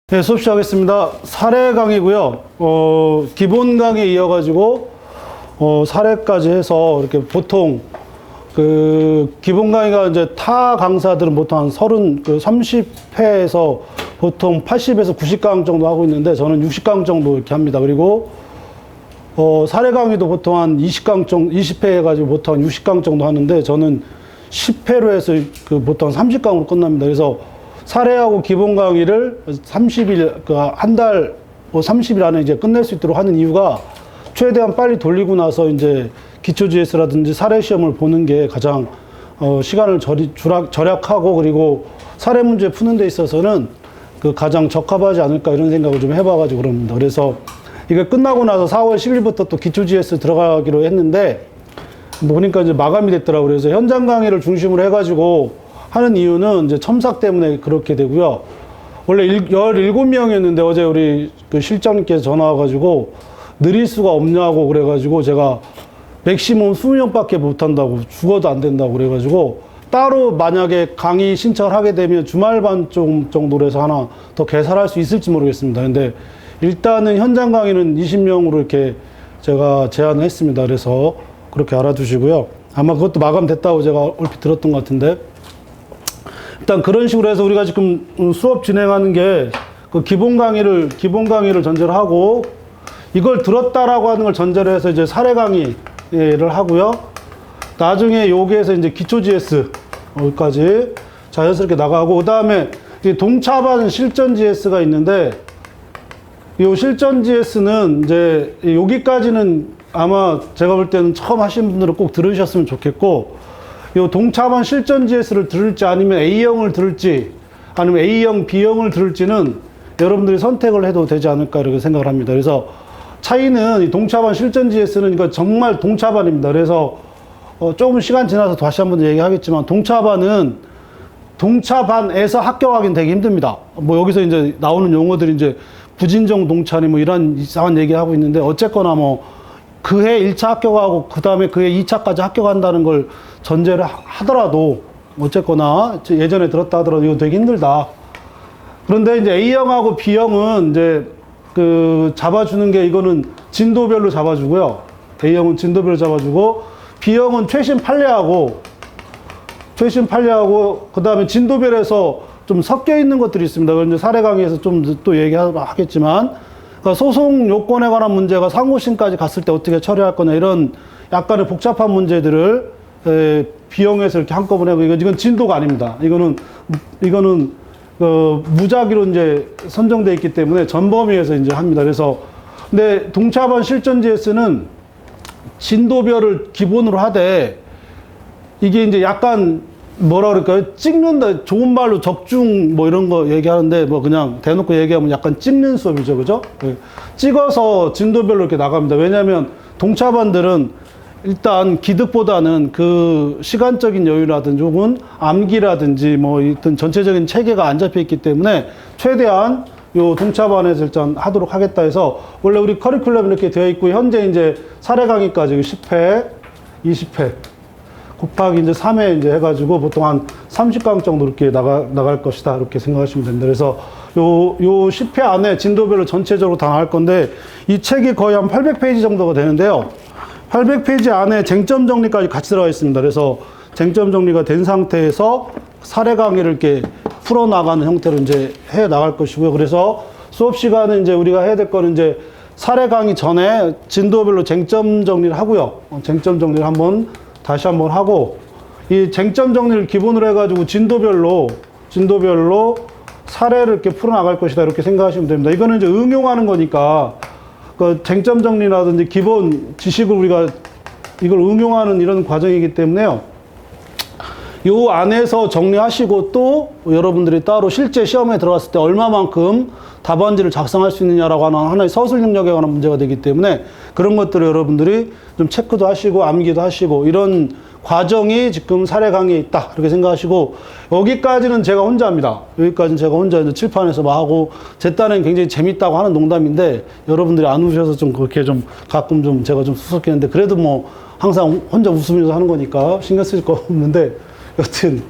네, 수업 시작하겠습니다. 사례 강의고요. 기본 강의에 이어가지고 사례까지 해서 이렇게 보통 그 기본 강의가 이제 타 강사들은 보통 한 30회에서 보통 80에서 90강 정도 하고 있는데 저는 60강 정도 이렇게 합니다. 그리고 사례 강의도 보통 한 20강 정도, 20회 해가지고 보통 한 60강 정도 하는데 저는 10회로 해서 그 보통 30강으로 끝납니다. 그래서 사례하고 기본 강의를 30일, 한 달, 30일 안에 이제 끝낼 수 있도록 하는 이유가 최대한 빨리 돌리고 나서 이제 기초 GS라든지 사례 시험을 보는 게 가장 시간을 절약하고 그리고 사례 문제 푸는 데 있어서는 그 가장 적합하지 않을까 이런 생각을 좀 해봐가지고 그럽니다. 그래서 이게 끝나고 나서 4월 10일부터 또 기초 GS 들어가기로 했는데 보니까 이제 마감이 됐더라고요. 그래서 현장 강의를 중심으로 해가지고 하는 이유는 이제 첨삭 때문에 그렇게 되고요. 원래 17명이었는데 어제 우리 그 실장님께서 전화 와가지고 늘릴 수가 없냐고 그래가지고 제가 맥시멈 20명밖에 못한다고 죽어도 안 된다고 그래가지고 따로 만약에 강의 신청을 하게 되면 주말반 정도로 해서 하나 더 개설할 수 있을지 모르겠습니다. 근데 일단은 현장 강의는 20명으로 이렇게 제가 제안을 했습니다. 그래서 그렇게 알아두시고요. 아마 그것도 마감됐다고 제가 얼핏 들었던 것 같은데 일단 그런 식으로 해서 우리가 지금 수업 진행하는 게 그 기본 강의를 전제로 하고 이걸 들었다라고 하는 걸 전제로 해서 이제 사례 강의를 하고요. 나중에 여기에서 이제 기초 GS까지 자연스럽게 나가고 그 다음에 동차반 실전 GS가 있는데 이 실전 GS는 이제 여기까지는 아마 제가 볼 때는 처음 하신 분들은 꼭 들으셨으면 좋겠고 이 동차반 실전 GS를 들을지 아니면 A형을 들을지 아니면 A형, B형을 들을지는 여러분들이 선택을 해도 되지 않을까 이렇게 생각을 합니다. 그래서 차이는 이 동차반 실전 GS는 이거 정말 동차반입니다. 그래서 조금 시간 지나서 다시 한번 얘기하겠지만 동차반에서 합격하기는 되게 힘듭니다. 뭐 여기서 이제 나오는 용어들이 이제 부진정 동차니 뭐 이런 이상한 얘기하고 있는데 어쨌거나 뭐 그해 1차 합격하고 그 다음에 그해 2차까지 합격한다는 걸 전제를 하더라도 어쨌거나 예전에 들었다 하더라도 이거 되게 힘들다. 그런데 이제 A형하고 B형은 이제 그 잡아주는 게 이거는 진도별로 잡아주고요. A형은 진도별로 잡아주고 B형은 최신 판례하고 그 다음에 진도별에서 좀 섞여 있는 것들이 있습니다. 그걸 이제 사례 강의에서 좀 또 얘기하겠지만 그러니까 소송 요건에 관한 문제가 상고심까지 갔을 때 어떻게 처리할 거냐 이런 약간의 복잡한 문제들을 B형에서 이렇게 한꺼번에 하고 이건 진도가 아닙니다. 이거는 무작위로 이제 선정되어 있기 때문에 전범위에서 이제 합니다. 그래서 근데 동차반 실전 GS는 진도별을 기본으로 하되 이게 이제 약간 뭐라 그럴까요? 찍는다. 좋은 말로 적중 뭐 이런 거 얘기하는데 뭐 그냥 대놓고 얘기하면 약간 찍는 수업이죠. 그죠? 찍어서 진도별로 이렇게 나갑니다. 왜냐하면 동차반들은 일단 기득보다는 그 시간적인 여유라든지 혹은 암기라든지 뭐 일단 전체적인 체계가 안 잡혀 있기 때문에 최대한 요 동차반에서 일단 하도록 하겠다 해서 원래 우리 커리큘럼이 이렇게 되어 있고 현재 이제 사례 강의까지 10회, 20회 곱하기 이제 3회 이제 해가지고 보통 한 30강 정도 이렇게 나갈 것이다. 이렇게 생각하시면 됩니다. 그래서 요 10회 안에 진도별로 전체적으로 다 나갈 건데 이 책이 거의 한 800페이지 정도가 되는데요. 800페이지 안에 쟁점 정리까지 같이 들어가 있습니다. 그래서 쟁점 정리가 된 상태에서 사례 강의를 이렇게 풀어나가는 형태로 이제 해 나갈 것이고요. 그래서 수업 시간은 이제 우리가 해야 될 거는 이제 사례 강의 전에 진도별로 쟁점 정리를 하고요. 쟁점 정리를 다시 한번 하고 이 쟁점 정리를 기본으로 해가지고 진도별로 사례를 이렇게 풀어나갈 것이다. 이렇게 생각하시면 됩니다. 이거는 이제 응용하는 거니까 그 쟁점 정리라든지 기본 지식을 우리가 이걸 응용하는 이런 과정이기 때문에요. 요 안에서 정리하시고 또 여러분들이 따로 실제 시험에 들어갔을 때 얼마만큼 답안지를 작성할 수 있느냐라고 하는 하나의 서술 능력에 관한 문제가 되기 때문에 그런 것들을 여러분들이 좀 체크도 하시고 암기도 하시고 이런 과정이 지금 사례 강의에 있다 이렇게 생각하시고 여기까지는 제가 혼자 합니다. 여기까지는 제가 혼자 이제 칠판에서 막 하고 제 딴엔 굉장히 재밌다고 하는 농담인데 여러분들이 안 오셔서 좀 그렇게 좀 가끔 좀 제가 좀 수석했는데 그래도 뭐 항상 혼자 웃으면서 하는 거니까 신경 쓸 거 없는데, 여튼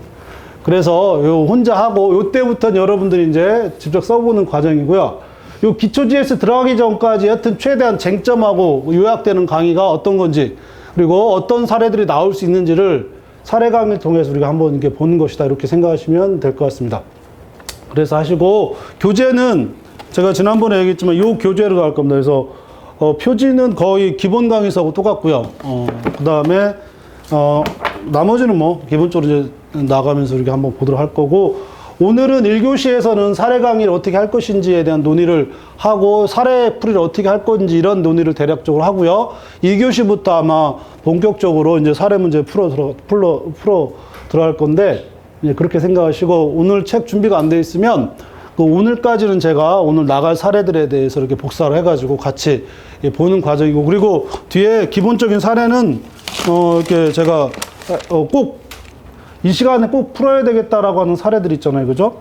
그래서 요 혼자 하고 요때부터는 여러분들이 이제 직접 써보는 과정이고요. 요 기초 GS 들어가기 전까지 여튼 최대한 쟁점하고 요약되는 강의가 어떤 건지, 그리고 어떤 사례들이 나올 수 있는지를 사례 강의를 통해서 우리가 한번 이렇게 보는 것이다, 이렇게 생각하시면 될 것 같습니다. 그래서 하시고, 교재는 제가 지난번에 얘기했지만 요 교재로 나올 겁니다. 그래서 표지는 거의 기본 강의서하고 똑같고요. 그 다음에 나머지는 뭐 기본적으로 이제 나가면서 이렇게 한번 보도록 할 거고, 오늘은 1교시에서는 사례 강의를 어떻게 할 것인지에 대한 논의를 하고, 사례 풀이를 어떻게 할 건지 이런 논의를 대략적으로 하고요. 2교시부터 아마 본격적으로 이제 사례 문제 풀어 들어갈 건데, 그렇게 생각하시고, 오늘 책 준비가 안 돼 있으면 오늘까지는 제가 오늘 나갈 사례들에 대해서 이렇게 복사를 해가지고 같이 보는 과정이고, 그리고 뒤에 기본적인 사례는 이렇게 제가 꼭 이 시간에 꼭 풀어야 되겠다라고 하는 사례들 있잖아요, 그죠?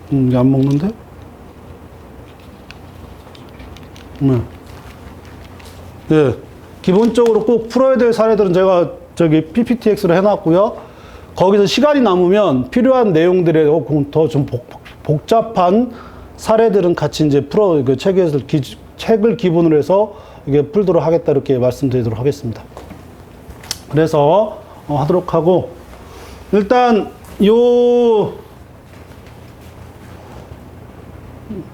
이게 안 먹는데? 예. 기본적으로 꼭 풀어야 될 사례들은 제가 저기 PPTX로 해놨고요. 거기서 시간이 남으면 필요한 내용들에 더 좀 복잡한 사례들은 같이 이제 그 책을 기본으로 해서 이게 풀도록 하겠다, 이렇게 말씀드리도록 하겠습니다. 그래서 하도록 하고, 일단 요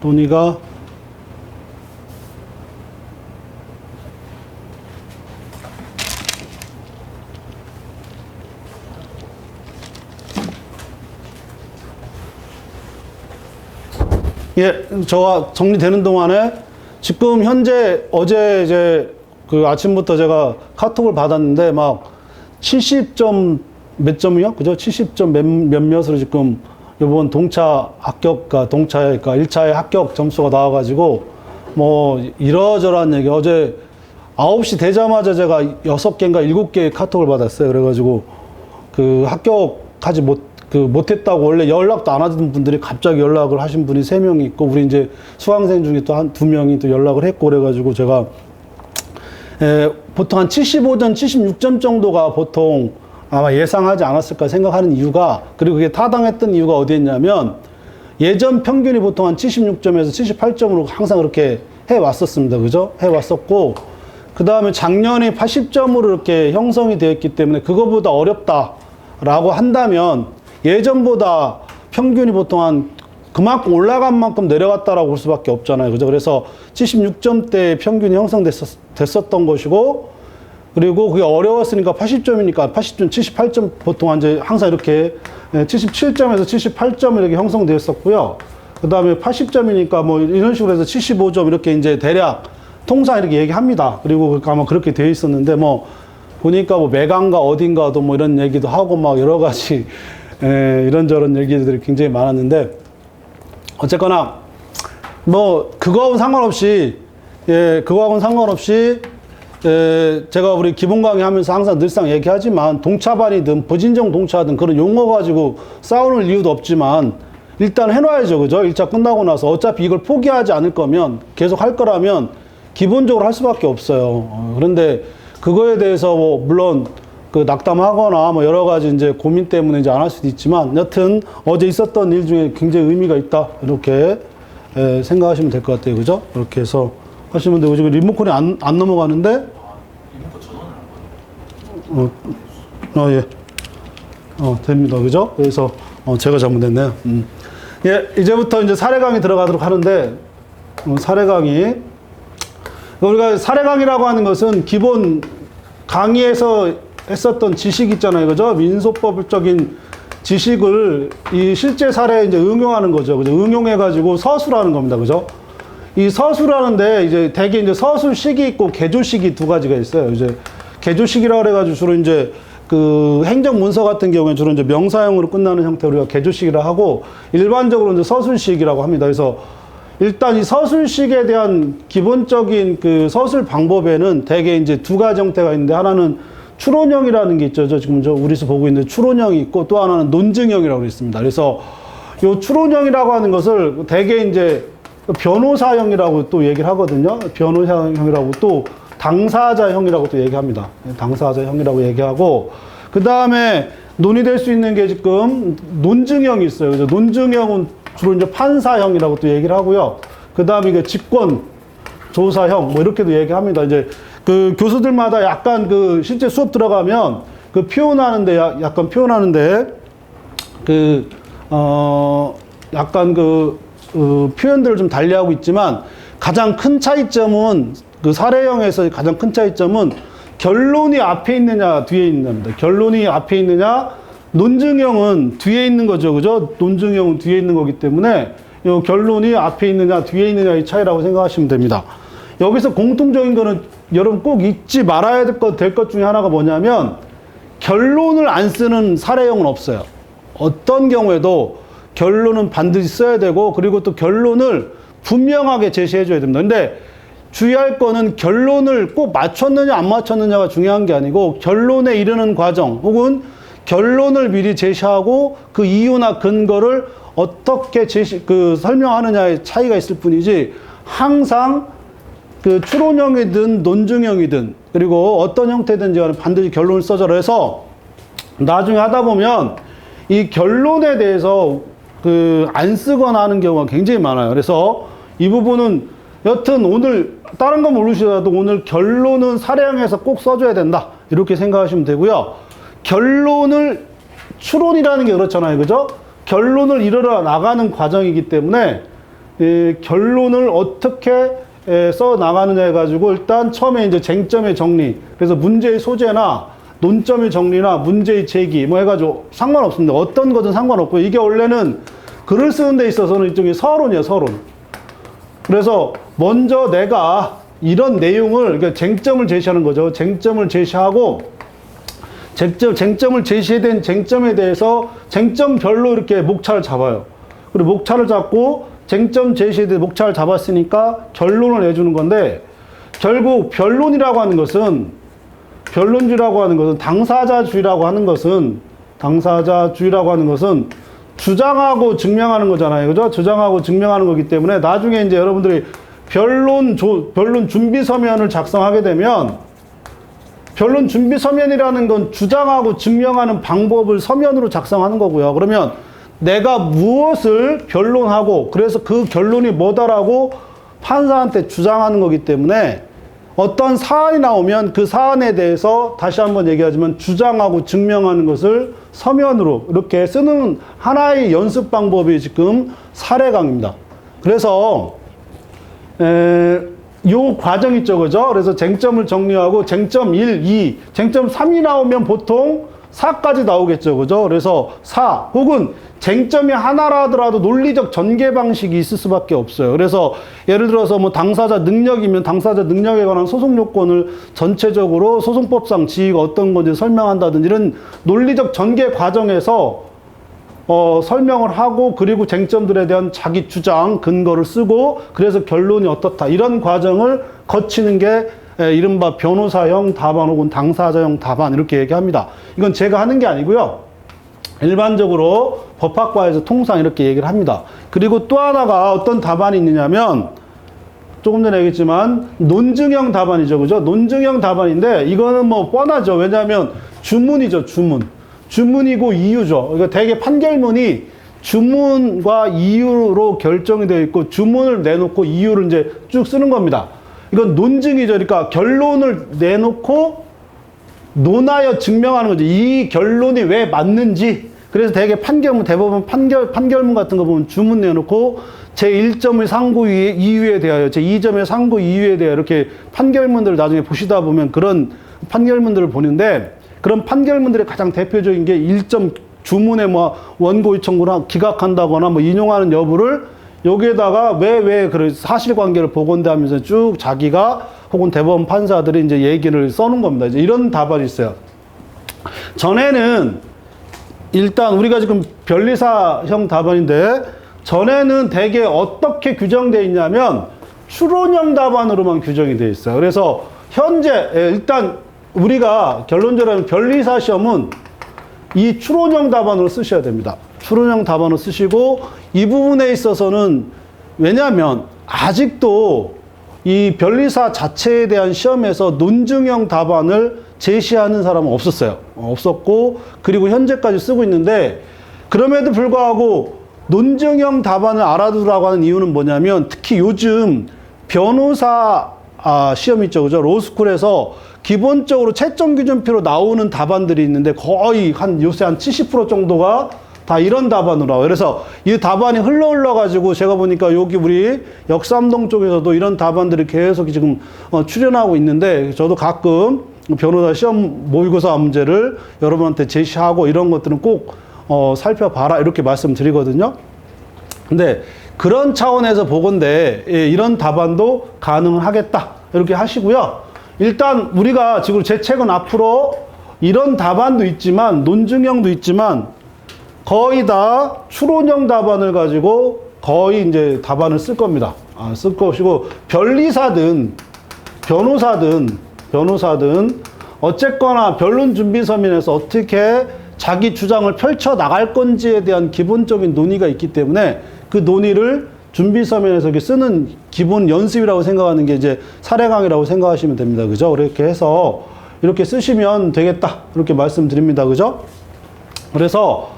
논의가 저와 정리되는 동안에 지금 현재 어제 이제 그 아침부터 제가 카톡을 받았는데 막 70점 몇 점이요? 그죠? 70점 몇몇으로 지금 이번 동차 합격과 그러니까 1차의 합격 점수가 나와가지고 뭐 이러저러한 얘기, 어제 9시 되자마자 제가 6개인가 7개의 카톡을 받았어요. 그래가지고 그 합격하지 못했다고, 원래 연락도 안 하던 분들이 갑자기 연락을 하신 분이 3명이 있고, 우리 이제 수강생 중에 또 한 2명이 또 연락을 했고, 그래가지고 제가 보통 한 75점, 76점 정도가 보통 아마 예상하지 않았을까 생각하는 이유가, 그리고 그게 타당했던 이유가 어디였냐면, 예전 평균이 보통 한 76점에서 78점으로 항상 그렇게 해왔었습니다. 그죠? 해왔었고, 그 다음에 작년에 80점으로 이렇게 형성이 되었기 때문에 그거보다 어렵다라고 한다면, 예전보다 평균이 보통 한 그만큼 올라간 만큼 내려갔다라고 볼 수밖에 없잖아요. 그죠? 그래서 76점대 평균이 형성됐었던 것이고, 그리고 그게 어려웠으니까 80점이니까 80점, 78점 보통 이제 항상 이렇게 77점에서 78점 이렇게 형성되었었고요. 그 다음에 80점이니까 뭐 이런 식으로 해서 75점 이렇게 이제 대략 통상 이렇게 얘기합니다. 그리고 아마 그렇게 되어 있었는데, 뭐 보니까 뭐 매강가 어딘가도 뭐 이런 얘기도 하고 막 여러 가지 이런저런 얘기들이 굉장히 많았는데, 어쨌거나 뭐 그거하고는 상관없이 제가 우리 기본 강의 하면서 항상 늘상 얘기하지만, 동차반이든 부진정 동차든 그런 용어 가지고 싸우는 이유도 없지만 일단 해놔야죠. 그죠? 1차 끝나고 나서 어차피 이걸 포기하지 않을 거면, 계속 할 거라면 기본적으로 할 수밖에 없어요. 그런데 그거에 대해서 뭐 물론 그 낙담하거나 뭐 여러 가지 이제 고민 때문에 이제 안 할 수도 있지만, 여튼 어제 있었던 일 중에 굉장히 의미가 있다, 이렇게 생각하시면 될 것 같아요. 그죠? 이렇게 해서 하시면 되고, 지금 리모컨이 안 넘어가는데? 리모컨 전원을 예. 됩니다. 그죠? 그래서 제가 잘못했네요. 예, 이제부터 이제 사례 강의 들어가도록 하는데, 사례 강의. 우리가 사례 강의라고 하는 것은 기본 강의에서 했었던 지식 있잖아요. 그죠? 민소법적인 지식을 이 실제 사례에 이제 응용하는 거죠. 그죠? 응용해가지고 서술하는 겁니다. 그죠? 이 서술하는데 이제 대개 이제 서술식이 있고 개조식이 두 가지가 있어요. 이제 개조식이라고 그래가지고 주로 이제 그 행정문서 같은 경우에 주로 이제 명사형으로 끝나는 형태로 우리가 개조식이라 하고, 일반적으로 이제 서술식이라고 합니다. 그래서 일단 이 서술식에 대한 기본적인 그 서술 방법에는 대개 이제 두 가지 형태가 있는데, 하나는 추론형이라는 게 있죠. 지금 우리서 보고 있는데 추론형이 있고, 또 하나는 논증형이라고 있습니다. 그래서 이 추론형이라고 하는 것을 대개 이제 변호사형이라고 또 얘기를 하거든요. 변호사형이라고 또 당사자형이라고 또 얘기합니다. 당사자형이라고 얘기하고, 그 다음에 논의될 수 있는 게 지금 논증형이 있어요. 그래서 논증형은 주로 이제 판사형이라고 또 얘기를 하고요. 그 다음에 이게 직권 조사형 뭐 이렇게도 얘기합니다. 이제 그 교수들마다 약간 그 실제 수업 들어가면 그 표현하는데 약간 표현하는데 약간 표현들을 좀 달리하고 있지만, 가장 큰 차이점은 그 사례형에서 가장 큰 차이점은 결론이 앞에 있느냐 뒤에 있느냐입니다. 결론이 앞에 있느냐, 논증형은 뒤에 있는 거죠. 그죠? 논증형은 뒤에 있는 거기 때문에 이 결론이 앞에 있느냐 뒤에 있느냐의 차이라고 생각하시면 됩니다. 여기서 공통적인 거는 여러분 꼭 잊지 말아야 될 것 중에 하나가 뭐냐면, 결론을 안 쓰는 사례형은 없어요. 어떤 경우에도 결론은 반드시 써야 되고, 그리고 또 결론을 분명하게 제시해 줘야 됩니다. 근데 주의할 거는 결론을 꼭 맞췄느냐 안 맞췄느냐가 중요한 게 아니고, 결론에 이르는 과정 혹은 결론을 미리 제시하고 그 이유나 근거를 어떻게 설명하느냐의 차이가 있을 뿐이지, 항상 그 추론형이든 논증형이든 그리고 어떤 형태든지 간에 반드시 결론을 써줘라 해서, 나중에 하다 보면 이 결론에 대해서 안 쓰거나 하는 경우가 굉장히 많아요. 그래서 이 부분은 여튼 오늘 다른 건 모르시더라도 오늘 결론은 사례형에서 꼭 써줘야 된다, 이렇게 생각하시면 되고요. 결론을, 추론이라는 게 그렇잖아요. 그죠? 결론을 이루어 나가는 과정이기 때문에 결론을 어떻게 써 나가느냐 해가지고, 일단 처음에 이제 쟁점의 정리, 그래서 문제의 소재나 논점의 정리나 문제의 제기 뭐 해가지고 상관없습니다. 어떤 거든 상관없고, 이게 원래는 글을 쓰는 데 있어서는 일종의 서론이에요, 서론. 그래서 먼저 내가 이런 내용을, 그러니까 쟁점을 제시하는 거죠. 쟁점을 제시하고, 쟁점을 제시된 쟁점에 대해서 쟁점별로 이렇게 목차를 잡아요. 그리고 목차를 잡고 쟁점 제시에 대해 목차를 잡았으니까 결론을 내주는 건데, 결국 변론이라고 하는 것은, 변론주의라고 하는 것은, 당사자주의라고 하는 것은 주장하고 증명하는 거잖아요. 그죠? 주장하고 증명하는 거기 때문에 나중에 이제 여러분들이 변론 준비 서면을 작성하게 되면, 변론 준비 서면이라는 건 주장하고 증명하는 방법을 서면으로 작성하는 거고요. 그러면 내가 무엇을 변론하고, 그래서 그 결론이 뭐다라고 판사한테 주장하는 거기 때문에, 어떤 사안이 나오면 그 사안에 대해서 다시 한번 얘기하지만 주장하고 증명하는 것을 서면으로 이렇게 쓰는 하나의 연습 방법이 지금 사례강입니다. 그래서 요 과정 있죠, 그죠? 그래서 쟁점을 정리하고 쟁점 1, 2, 쟁점 3이 나오면 보통 4까지 나오겠죠, 그죠? 그래서 4 혹은 쟁점이 하나라 하더라도 논리적 전개 방식이 있을 수밖에 없어요. 그래서 예를 들어서 뭐 당사자 능력이면 당사자 능력에 관한 소송 요건을 전체적으로 소송법상 지위가 어떤 건지 설명한다든지, 이런 논리적 전개 과정에서 설명을 하고, 그리고 쟁점들에 대한 자기 주장, 근거를 쓰고, 그래서 결론이 어떻다, 이런 과정을 거치는 게 이른바 변호사형 답안 혹은 당사자형 답안, 이렇게 얘기합니다. 이건 제가 하는 게 아니고요. 일반적으로 법학과에서 통상 이렇게 얘기를 합니다. 그리고 또 하나가 어떤 답안이 있느냐면, 조금 전에 얘기했지만 논증형 답안이죠. 그죠? 논증형 답안인데, 이거는 뭐 뻔하죠. 왜냐하면 주문이죠. 주문이고 이유죠. 그러니까 대개 판결문이 주문과 이유로 결정이 되어 있고, 주문을 내놓고 이유를 이제 쭉 쓰는 겁니다. 이건 논증이죠. 그러니까 결론을 내놓고 논하여 증명하는 거죠. 이 결론이 왜 맞는지. 그래서 대개 대법원 판결문 같은 거 보면 주문 내놓고 제1점의 상고 이유에 대하여, 제2점의 상고 이유에 대하여, 이렇게 판결문들을 나중에 보시다 보면 그런 판결문들을 보는데, 그런 판결문들의 가장 대표적인 게 1점 주문에 뭐 원고의 청구나 기각한다거나 뭐 인용하는 여부를 여기에다가 왜 그런 사실관계를 보건대하면서 쭉 자기가 혹은 대법원 판사들이 이제 얘기를 써놓은 겁니다. 이제 이런 답안이 있어요. 전에는 일단 우리가 지금 변리사형 답안인데, 전에는 대개 어떻게 규정되어 있냐면 추론형 답안으로만 규정이 되어 있어요. 그래서 현재 일단 우리가 결론적으로 변리사 시험은 이 추론형 답안으로 쓰셔야 됩니다. 추론형 답안으로 쓰시고, 이 부분에 있어서는 왜냐하면 아직도 이 변리사 자체에 대한 시험에서 논증형 답안을 제시하는 사람은 없었어요. 없었고, 그리고 현재까지 쓰고 있는데, 그럼에도 불구하고 논증형 답안을 알아두라고 하는 이유는 뭐냐면, 특히 요즘 변호사 시험 있죠, 그죠? 로스쿨에서 기본적으로 채점 기준표로 나오는 답안들이 있는데, 거의 요새 한 70% 정도가 다 이런 답안으로 나와요. 그래서 이 답안이 흘러가지고 제가 보니까 여기 우리 역삼동 쪽에서도 이런 답안들이 계속 지금 출연하고 있는데, 저도 가끔 변호사 시험 모의고사 문제를 여러분한테 제시하고 이런 것들은 꼭 살펴봐라 이렇게 말씀드리거든요. 근데 그런 차원에서 보건대 이런 답안도 가능하겠다 이렇게 하시고요. 일단 우리가 지금 제 책은 앞으로 이런 답안도 있지만 논증형도 있지만 거의 다 추론형 답안을 가지고 거의 이제 답안을 쓸 겁니다. 쓸 것이고, 변리사든 변호사든 어쨌거나 변론 준비 서면에서 어떻게 자기 주장을 펼쳐 나갈 건지에 대한 기본적인 논의가 있기 때문에 그 논의를 준비 서면에서 이렇게 쓰는 기본 연습이라고 생각하는 게 이제 사례 강의라고 생각하시면 됩니다. 그죠? 그렇게 해서 이렇게 쓰시면 되겠다. 이렇게 말씀드립니다. 그죠? 그래서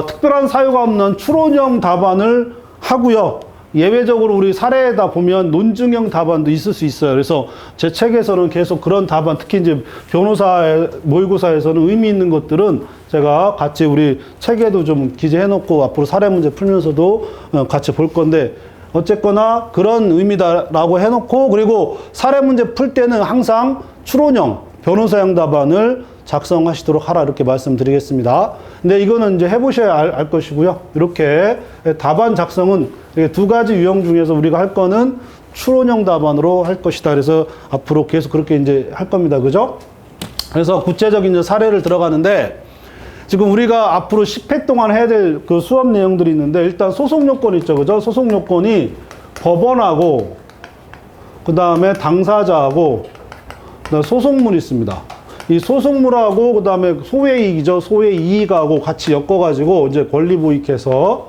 특별한 사유가 없는 추론형 답안을 하고요. 예외적으로 우리 사례에다 보면 논증형 답안도 있을 수 있어요. 그래서 제 책에서는 계속 그런 답안, 특히 이제 변호사의 모의고사에서는 의미 있는 것들은 제가 같이 우리 책에도 좀 기재해 놓고 앞으로 사례 문제 풀면서도 같이 볼 건데, 어쨌거나 그런 의미다라고 해 놓고, 그리고 사례 문제 풀 때는 항상 추론형, 변호사형 답안을 작성하시도록 하라 이렇게 말씀드리겠습니다. 근데 이거는 이제 해보셔야 알 것이고요. 이렇게 답안 작성은 두 가지 유형 중에서 우리가 할 거는 추론형 답안으로 할 것이다. 그래서 앞으로 계속 그렇게 이제 할 겁니다. 그죠? 그래서 구체적인 이제 사례를 들어가는데, 지금 우리가 앞으로 10회 동안 해야 될 그 수업 내용들이 있는데, 일단 소송 요건 있죠. 그죠? 소송 요건이 법원하고, 그 다음에 당사자하고, 그다음에 소송물이 있습니다. 이 소송물하고 그 다음에 소외이익이죠. 소외이익하고 같이 엮어가지고 이제 권리보이익해서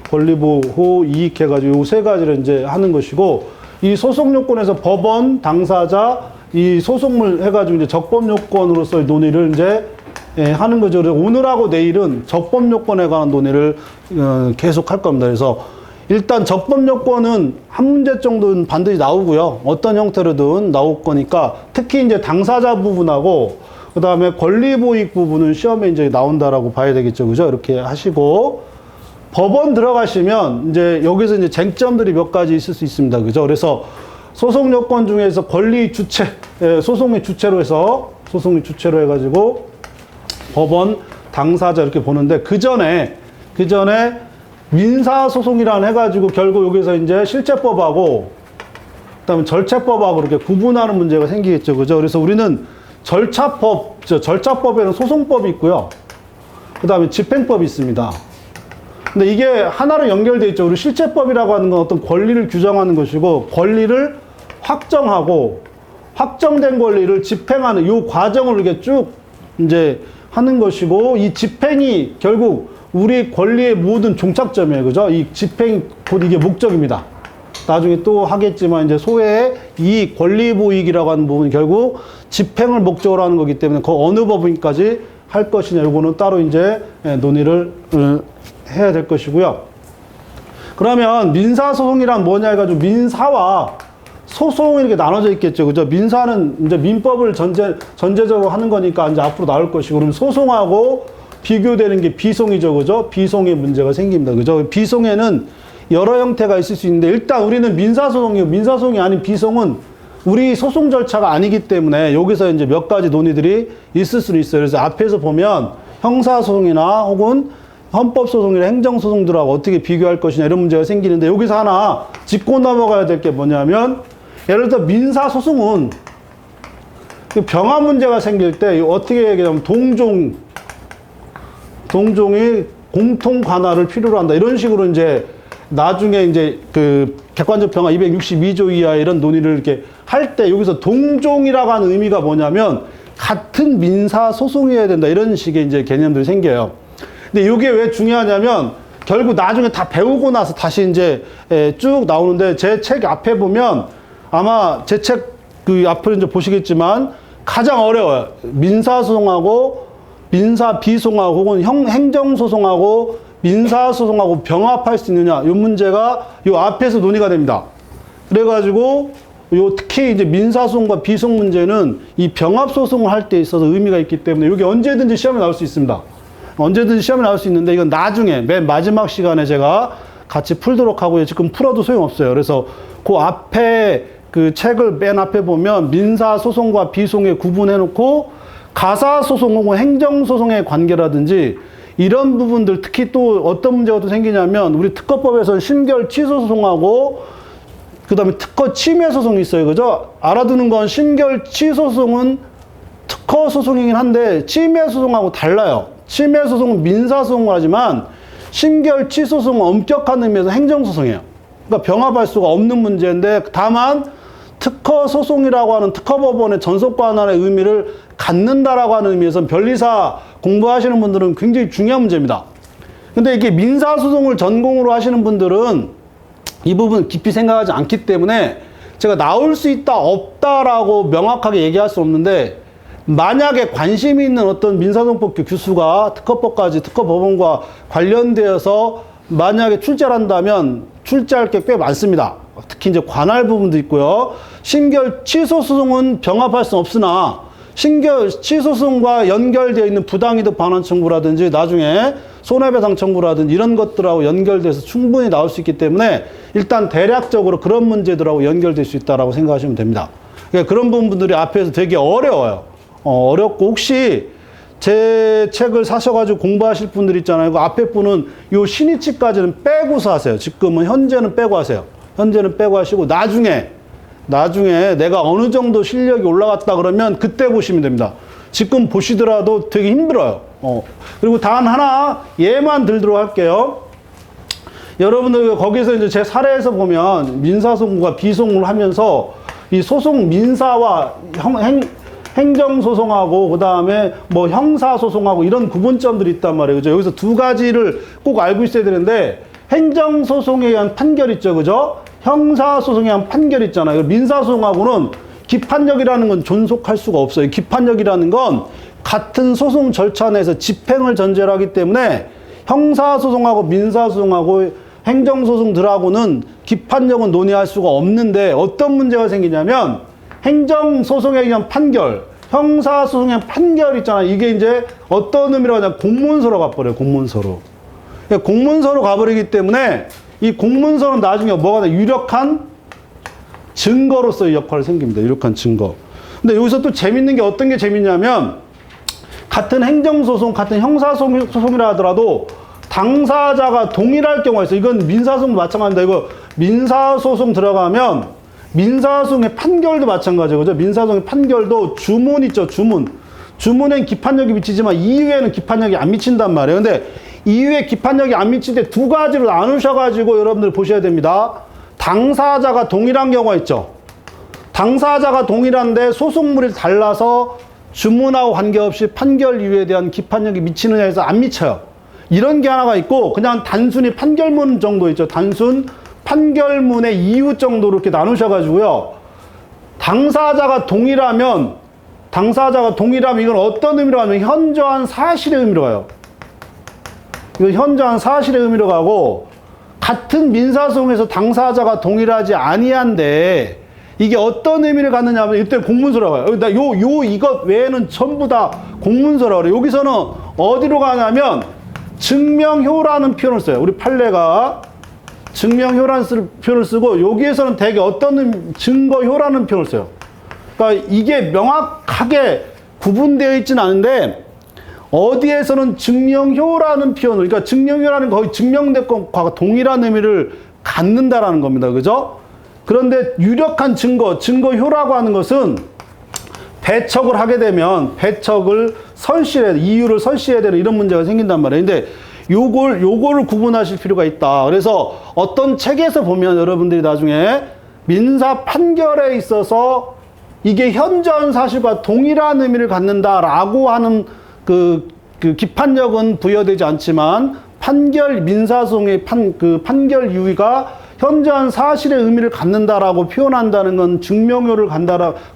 권리보호 이익해가지고 이 세 가지를 이제 하는 것이고, 이 소송 요건에서 법원, 당사자, 이 소송물 해가지고 이제 적법 요건으로서의 논의를 이제 하는 거죠. 그래서 오늘하고 내일은 적법 요건에 관한 논의를 계속 할 겁니다. 그래서 일단 적법 요건은 한 문제 정도는 반드시 나오고요. 어떤 형태로든 나올 거니까, 특히 이제 당사자 부분하고 그 다음에 권리보익 부분은 시험에 이제 나온다라고 봐야 되겠죠. 그죠? 이렇게 하시고, 법원 들어가시면 이제 여기서 이제 쟁점들이 몇 가지 있을 수 있습니다. 그죠? 그래서 소송 요건 중에서 권리 주체, 소송의 주체로 해서, 소송의 주체로 해가지고 법원, 당사자 이렇게 보는데, 그 전에 민사소송이란 해가지고 결국 여기서 이제 실체법하고 그다음에 절차법하고 이렇게 구분하는 문제가 생기겠죠. 그죠? 그래서 우리는 절차법에는 소송법이 있고요. 그 다음에 집행법이 있습니다. 근데 이게 하나로 연결되어 있죠. 우리 실체법이라고 하는 건 어떤 권리를 규정하는 것이고, 권리를 확정하고 확정된 권리를 집행하는 이 과정을 이렇게 쭉 이제 하는 것이고, 이 집행이 결국 우리 권리의 모든 종착점이에요. 그죠? 이 집행이 곧 이게 목적입니다. 나중에 또 하겠지만, 이제 소외의 이 권리보익이라고 하는 부분이 결국 집행을 목적으로 하는 거기 때문에 그 어느 법인까지 할 것이냐, 요거는 따로 이제 논의를 해야 될 것이고요. 그러면 민사소송이란 뭐냐 해가지고 민사와 소송이 이렇게 나눠져 있겠죠. 그죠? 민사는 이제 민법을 전제적으로 하는 거니까 이제 앞으로 나올 것이고, 그럼 소송하고 비교되는 게 비송이죠. 그죠? 비송의 문제가 생깁니다. 그죠? 비송에는 여러 형태가 있을 수 있는데, 일단 우리는 민사소송이요. 민사소송이 아닌 비송은 우리 소송 절차가 아니기 때문에 여기서 이제 몇 가지 논의들이 있을 수는 있어요. 그래서 앞에서 보면 형사소송이나 혹은 헌법소송이나 행정소송들하고 어떻게 비교할 것이냐 이런 문제가 생기는데, 여기서 하나 짚고 넘어가야 될 게 뭐냐면, 예를 들어 민사소송은 병화 문제가 생길 때 어떻게 얘기하면 동종이 공통 관할을 필요로 한다. 이런 식으로 이제 나중에 이제 그 객관적 병화 262조 이하 이런 논의를 이렇게 할 때, 여기서 동종이라고 하는 의미가 뭐냐면 같은 민사 소송이어야 된다. 이런 식의 이제 개념들이 생겨요. 근데 이게 왜 중요하냐면, 결국 나중에 다 배우고 나서 다시 이제 쭉 나오는데 제 책 앞에 보면 아마 제 책 그 앞을 이제 보시겠지만 가장 어려워요. 민사소송하고 민사비송하고 혹은 행정소송하고 민사소송하고 병합할 수 있느냐 이 문제가 이 앞에서 논의가 됩니다. 그래가지고 요 특히 이제 민사소송과 비송 문제는 이 병합소송을 할 때 있어서 의미가 있기 때문에 이게 언제든지 시험에 나올 수 있습니다. 언제든지 시험에 나올 수 있는데 이건 나중에 맨 마지막 시간에 제가 같이 풀도록 하고요. 지금 풀어도 소용없어요. 그래서 그 앞에 그 책을 맨 앞에 보면 민사소송과 비송에 구분해 놓고 가사소송 혹은 행정소송의 관계라든지 이런 부분들 특히 또 어떤 문제가 또 생기냐면 우리 특허법에서는 심결 취소소송하고 그 다음에 특허 침해소송이 있어요. 그죠? 알아두는 건 심결 취소소송은 특허소송이긴 한데 침해소송하고 달라요. 침해소송은 민사소송을 하지만 심결 취소소송은 엄격한 의미에서 행정소송이에요. 그러니까 병합할 수가 없는 문제인데 다만 특허소송이라고 하는 특허법원의 전속관할의 의미를 갖는다라고 하는 의미에서는 변리사 공부하시는 분들은 굉장히 중요한 문제입니다. 근데 이게 민사소송을 전공으로 하시는 분들은 이 부분 깊이 생각하지 않기 때문에 제가 나올 수 있다 없다라고 명확하게 얘기할 수 없는데 만약에 관심이 있는 어떤 민사소송법 교수가 특허법까지 특허법원과 관련되어서 만약에 출제를 한다면 출제할 게 꽤 많습니다. 특히 이제 관할 부분도 있고요. 심결 취소 소송은 병합할 수는 없으나 심결 취소 소송과 연결되어 있는 부당이득 반환 청구라든지 나중에 손해배상 청구라든지 이런 것들하고 연결돼서 충분히 나올 수 있기 때문에 일단 대략적으로 그런 문제들하고 연결될 수 있다라고 생각하시면 됩니다. 그러니까 그런 부분들이 앞에서 되게 어려워요. 어렵고 혹시 제 책을 사셔가지고 공부하실 분들 있잖아요. 그 앞에 분은 요 신이치까지는 빼고서 하세요. 지금은 현재는 빼고 하세요. 현재는 빼고 하시고 나중에 내가 어느 정도 실력이 올라갔다 그러면 그때 보시면 됩니다. 지금 보시더라도 되게 힘들어요. 그리고 단 하나 예만 들도록 할게요. 여러분들 거기서 이제 제 사례에서 보면 민사소송과 비송을 하면서 이 소송 민사와 행정소송하고 그 다음에 뭐 형사소송하고 이런 구분점들이 있단 말이에요. 그죠? 여기서 두 가지를 꼭 알고 있어야 되는데 행정소송에 의한 판결 있죠. 그죠? 형사소송에 의한 판결 있잖아요. 민사소송하고는 기판력이라는 건 존속할 수가 없어요. 기판력이라는 건 같은 소송 절차 내에서 집행을 전제로 하기 때문에 형사소송하고 민사소송하고 행정소송들하고는 기판력은 논의할 수가 없는데 어떤 문제가 생기냐면 행정소송에 의한 판결, 형사소송에 의한 판결 있잖아요. 이게 이제 어떤 의미로 하냐면 공문서로 가버려요. 공문서로. 공문서로 가버리기 때문에 이 공문서는 나중에 뭐가 돼? 유력한 증거로서의 역할을 생깁니다. 유력한 증거. 근데 여기서 또 재밌는 게 어떤 게 재밌냐면 같은 행정소송, 같은 형사소송이라 하더라도 당사자가 동일할 경우가 있어요. 이건 민사소송도 마찬가지입니다. 이거 민사소송 들어가면 민사소송의 판결도 마찬가지죠. 그죠? 민사소송의 판결도 주문 있죠. 주문엔 기판력이 미치지만 이유에는 기판력이 안 미친단 말이에요. 근데 이유에 기판력이 안 미칠 때 두 가지로 나누셔가지고 여러분들 보셔야 됩니다. 당사자가 동일한 경우가 있죠. 당사자가 동일한데 소송물이 달라서 주문하고 관계없이 판결 이유에 대한 기판력이 미치느냐 해서 안 미쳐요. 이런 게 하나가 있고 그냥 단순히 판결문 정도 있죠. 단순 판결문의 이유 정도로 이렇게 나누셔가지고요. 당사자가 동일하면 이건 어떤 의미로 가냐면 현저한 사실의 의미로 가요. 이건 현저한 사실의 의미로 가고 같은 민사소송에서 당사자가 동일하지 아니한데 이게 어떤 의미를 갖느냐 하면 이때 공문서라고 해요. 이것 외에는 전부 다 공문서라고 그래요. 여기서는 어디로 가냐면 증명효라는 표현을 써요. 우리 판례가 증명효라는 표현을 쓰고 여기에서는 되게 어떤 증거효라는 표현을 써요. 그러니까 이게 명확하게 구분되어 있지는 않은데 어디에서는 증명효라는 표현을 그러니까 증명효라는 거의 증명된 것과 동일한 의미를 갖는다라는 겁니다. 그죠? 그런데 유력한 증거효라고 하는 것은 배척을 하게 되면 배척을 이유를 설시해야 되는 이런 문제가 생긴단 말이에요. 근데 요거를 구분하실 필요가 있다. 그래서 어떤 책에서 보면 여러분들이 나중에 민사 판결에 있어서 이게 현저한 사실과 동일한 의미를 갖는다라고 하는 그 기판력은 부여되지 않지만 판결 민사소송의 판결 유의가 현저한 사실의 의미를 갖는다라고 표현한다는 건 증명효를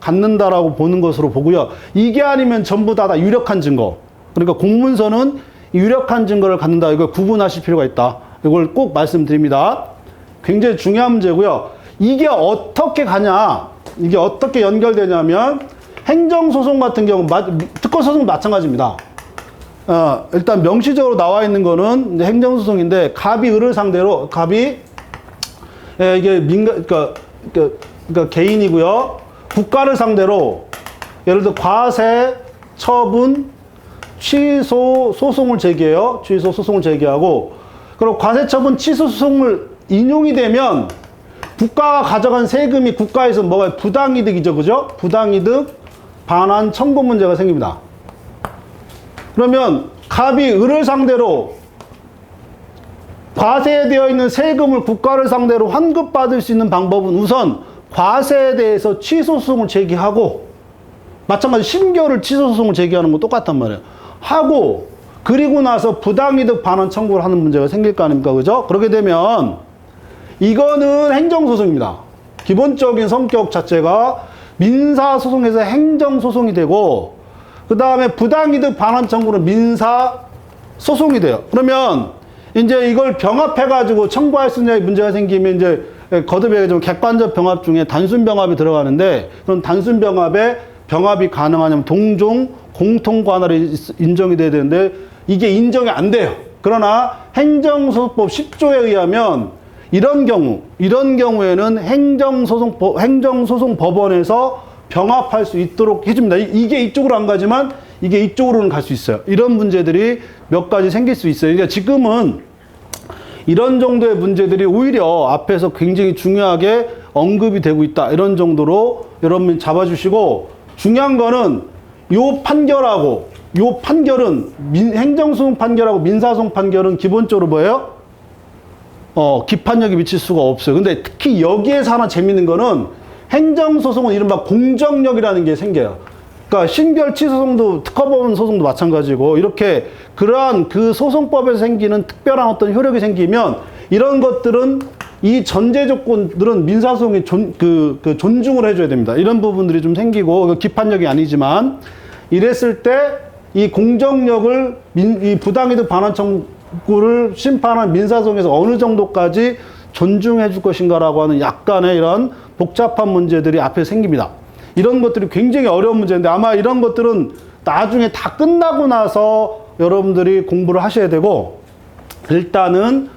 갖는다라고 보는 것으로 보고요. 이게 아니면 전부 다 유력한 증거. 그러니까 공문서는 유력한 증거를 갖는다. 이걸 구분하실 필요가 있다. 이걸 꼭 말씀드립니다. 굉장히 중요한 문제고요. 이게 어떻게 가냐? 이게 어떻게 연결되냐면 행정소송 같은 경우 특허소송 마찬가지입니다. 일단 명시적으로 나와 있는 거는 이제 행정소송인데 갑이 을을 상대로 이게 그러니까 개인이고요. 국가를 상대로 예를 들어 과세, 처분, 취소 소송을 제기해요. 취소 소송을 제기하고 그리고 과세, 처분, 취소 소송을 인용이 되면 국가가 가져간 세금이 국가에서 뭐가 부당이득이죠, 그죠? 부당이득 반환 청구 문제가 생깁니다. 그러면 갑이 을을 상대로 과세에 되어 있는 세금을 국가를 상대로 환급받을 수 있는 방법은 우선 과세에 대해서 취소소송을 제기하고 마찬가지 심결을 취소소송을 제기하는 거 똑같단 말이에요. 하고 그리고 나서 부당이득 반환 청구를 하는 문제가 생길 거 아닙니까? 그죠? 그렇게 되면 이거는 행정소송입니다. 기본적인 성격 자체가 민사소송에서 행정소송이 되고 그 다음에 부당이득 반환 청구는 민사소송이 돼요. 그러면 이제 이걸 병합해가지고 청구할 수 있는 문제가 생기면 이제 거듭 얘기하자면 객관적 병합 중에 단순 병합이 들어가는데 그럼 단순 병합에 병합이 가능하냐면 동종 공통 관할이 인정이 돼야 되는데 이게 인정이 안 돼요. 그러나 행정소송법 10조에 의하면 이런 경우에는 행정소송 법원에서 병합할 수 있도록 해줍니다. 이게 이쪽으로 안 가지만 이게 이쪽으로는 갈 수 있어요. 이런 문제들이 몇 가지 생길 수 있어요. 그러니까 지금은 이런 정도의 문제들이 오히려 앞에서 굉장히 중요하게 언급이 되고 있다. 이런 정도로 여러분 잡아주시고 중요한 거는 요 판결은 행정소송 판결하고 민사소송 판결은 기본적으로 뭐예요? 기판력이 미칠 수가 없어요. 근데 특히 여기에서 하나 재밌는 거는 행정소송은 이른바 공정력이라는 게 생겨요. 그러니까 신결 취소소송도 특허법원 소송도 마찬가지고 이렇게 그러한 그 소송법에서 생기는 특별한 어떤 효력이 생기면 이런 것들은 이 전제 조건들은 민사소송이 존중을 해줘야 됩니다. 이런 부분들이 좀 생기고 기판력이 아니지만 이랬을 때 이 공정력을 이 부당이득 반환 청구를 심판한 민사소송에서 어느 정도까지 존중해 줄 것인가라고 하는 약간의 이런 복잡한 문제들이 앞에 생깁니다. 이런 것들이 굉장히 어려운 문제인데 아마 이런 것들은 나중에 다 끝나고 나서 여러분들이 공부를 하셔야 되고 일단은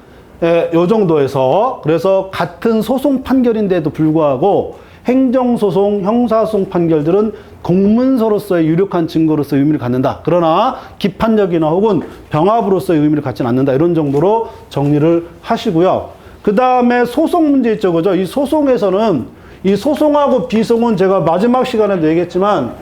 요 정도에서 그래서 같은 소송 판결인데도 불구하고 행정소송, 형사소송 판결들은 공문서로서의 유력한 증거로서의 의미를 갖는다. 그러나 기판력이나 혹은 병합으로서의 의미를 갖지는 않는다. 이런 정도로 정리를 하시고요. 그 다음에 소송 문제 있죠. 그죠? 이 소송에서는 이 소송하고 비송은 제가 마지막 시간에도 얘기했지만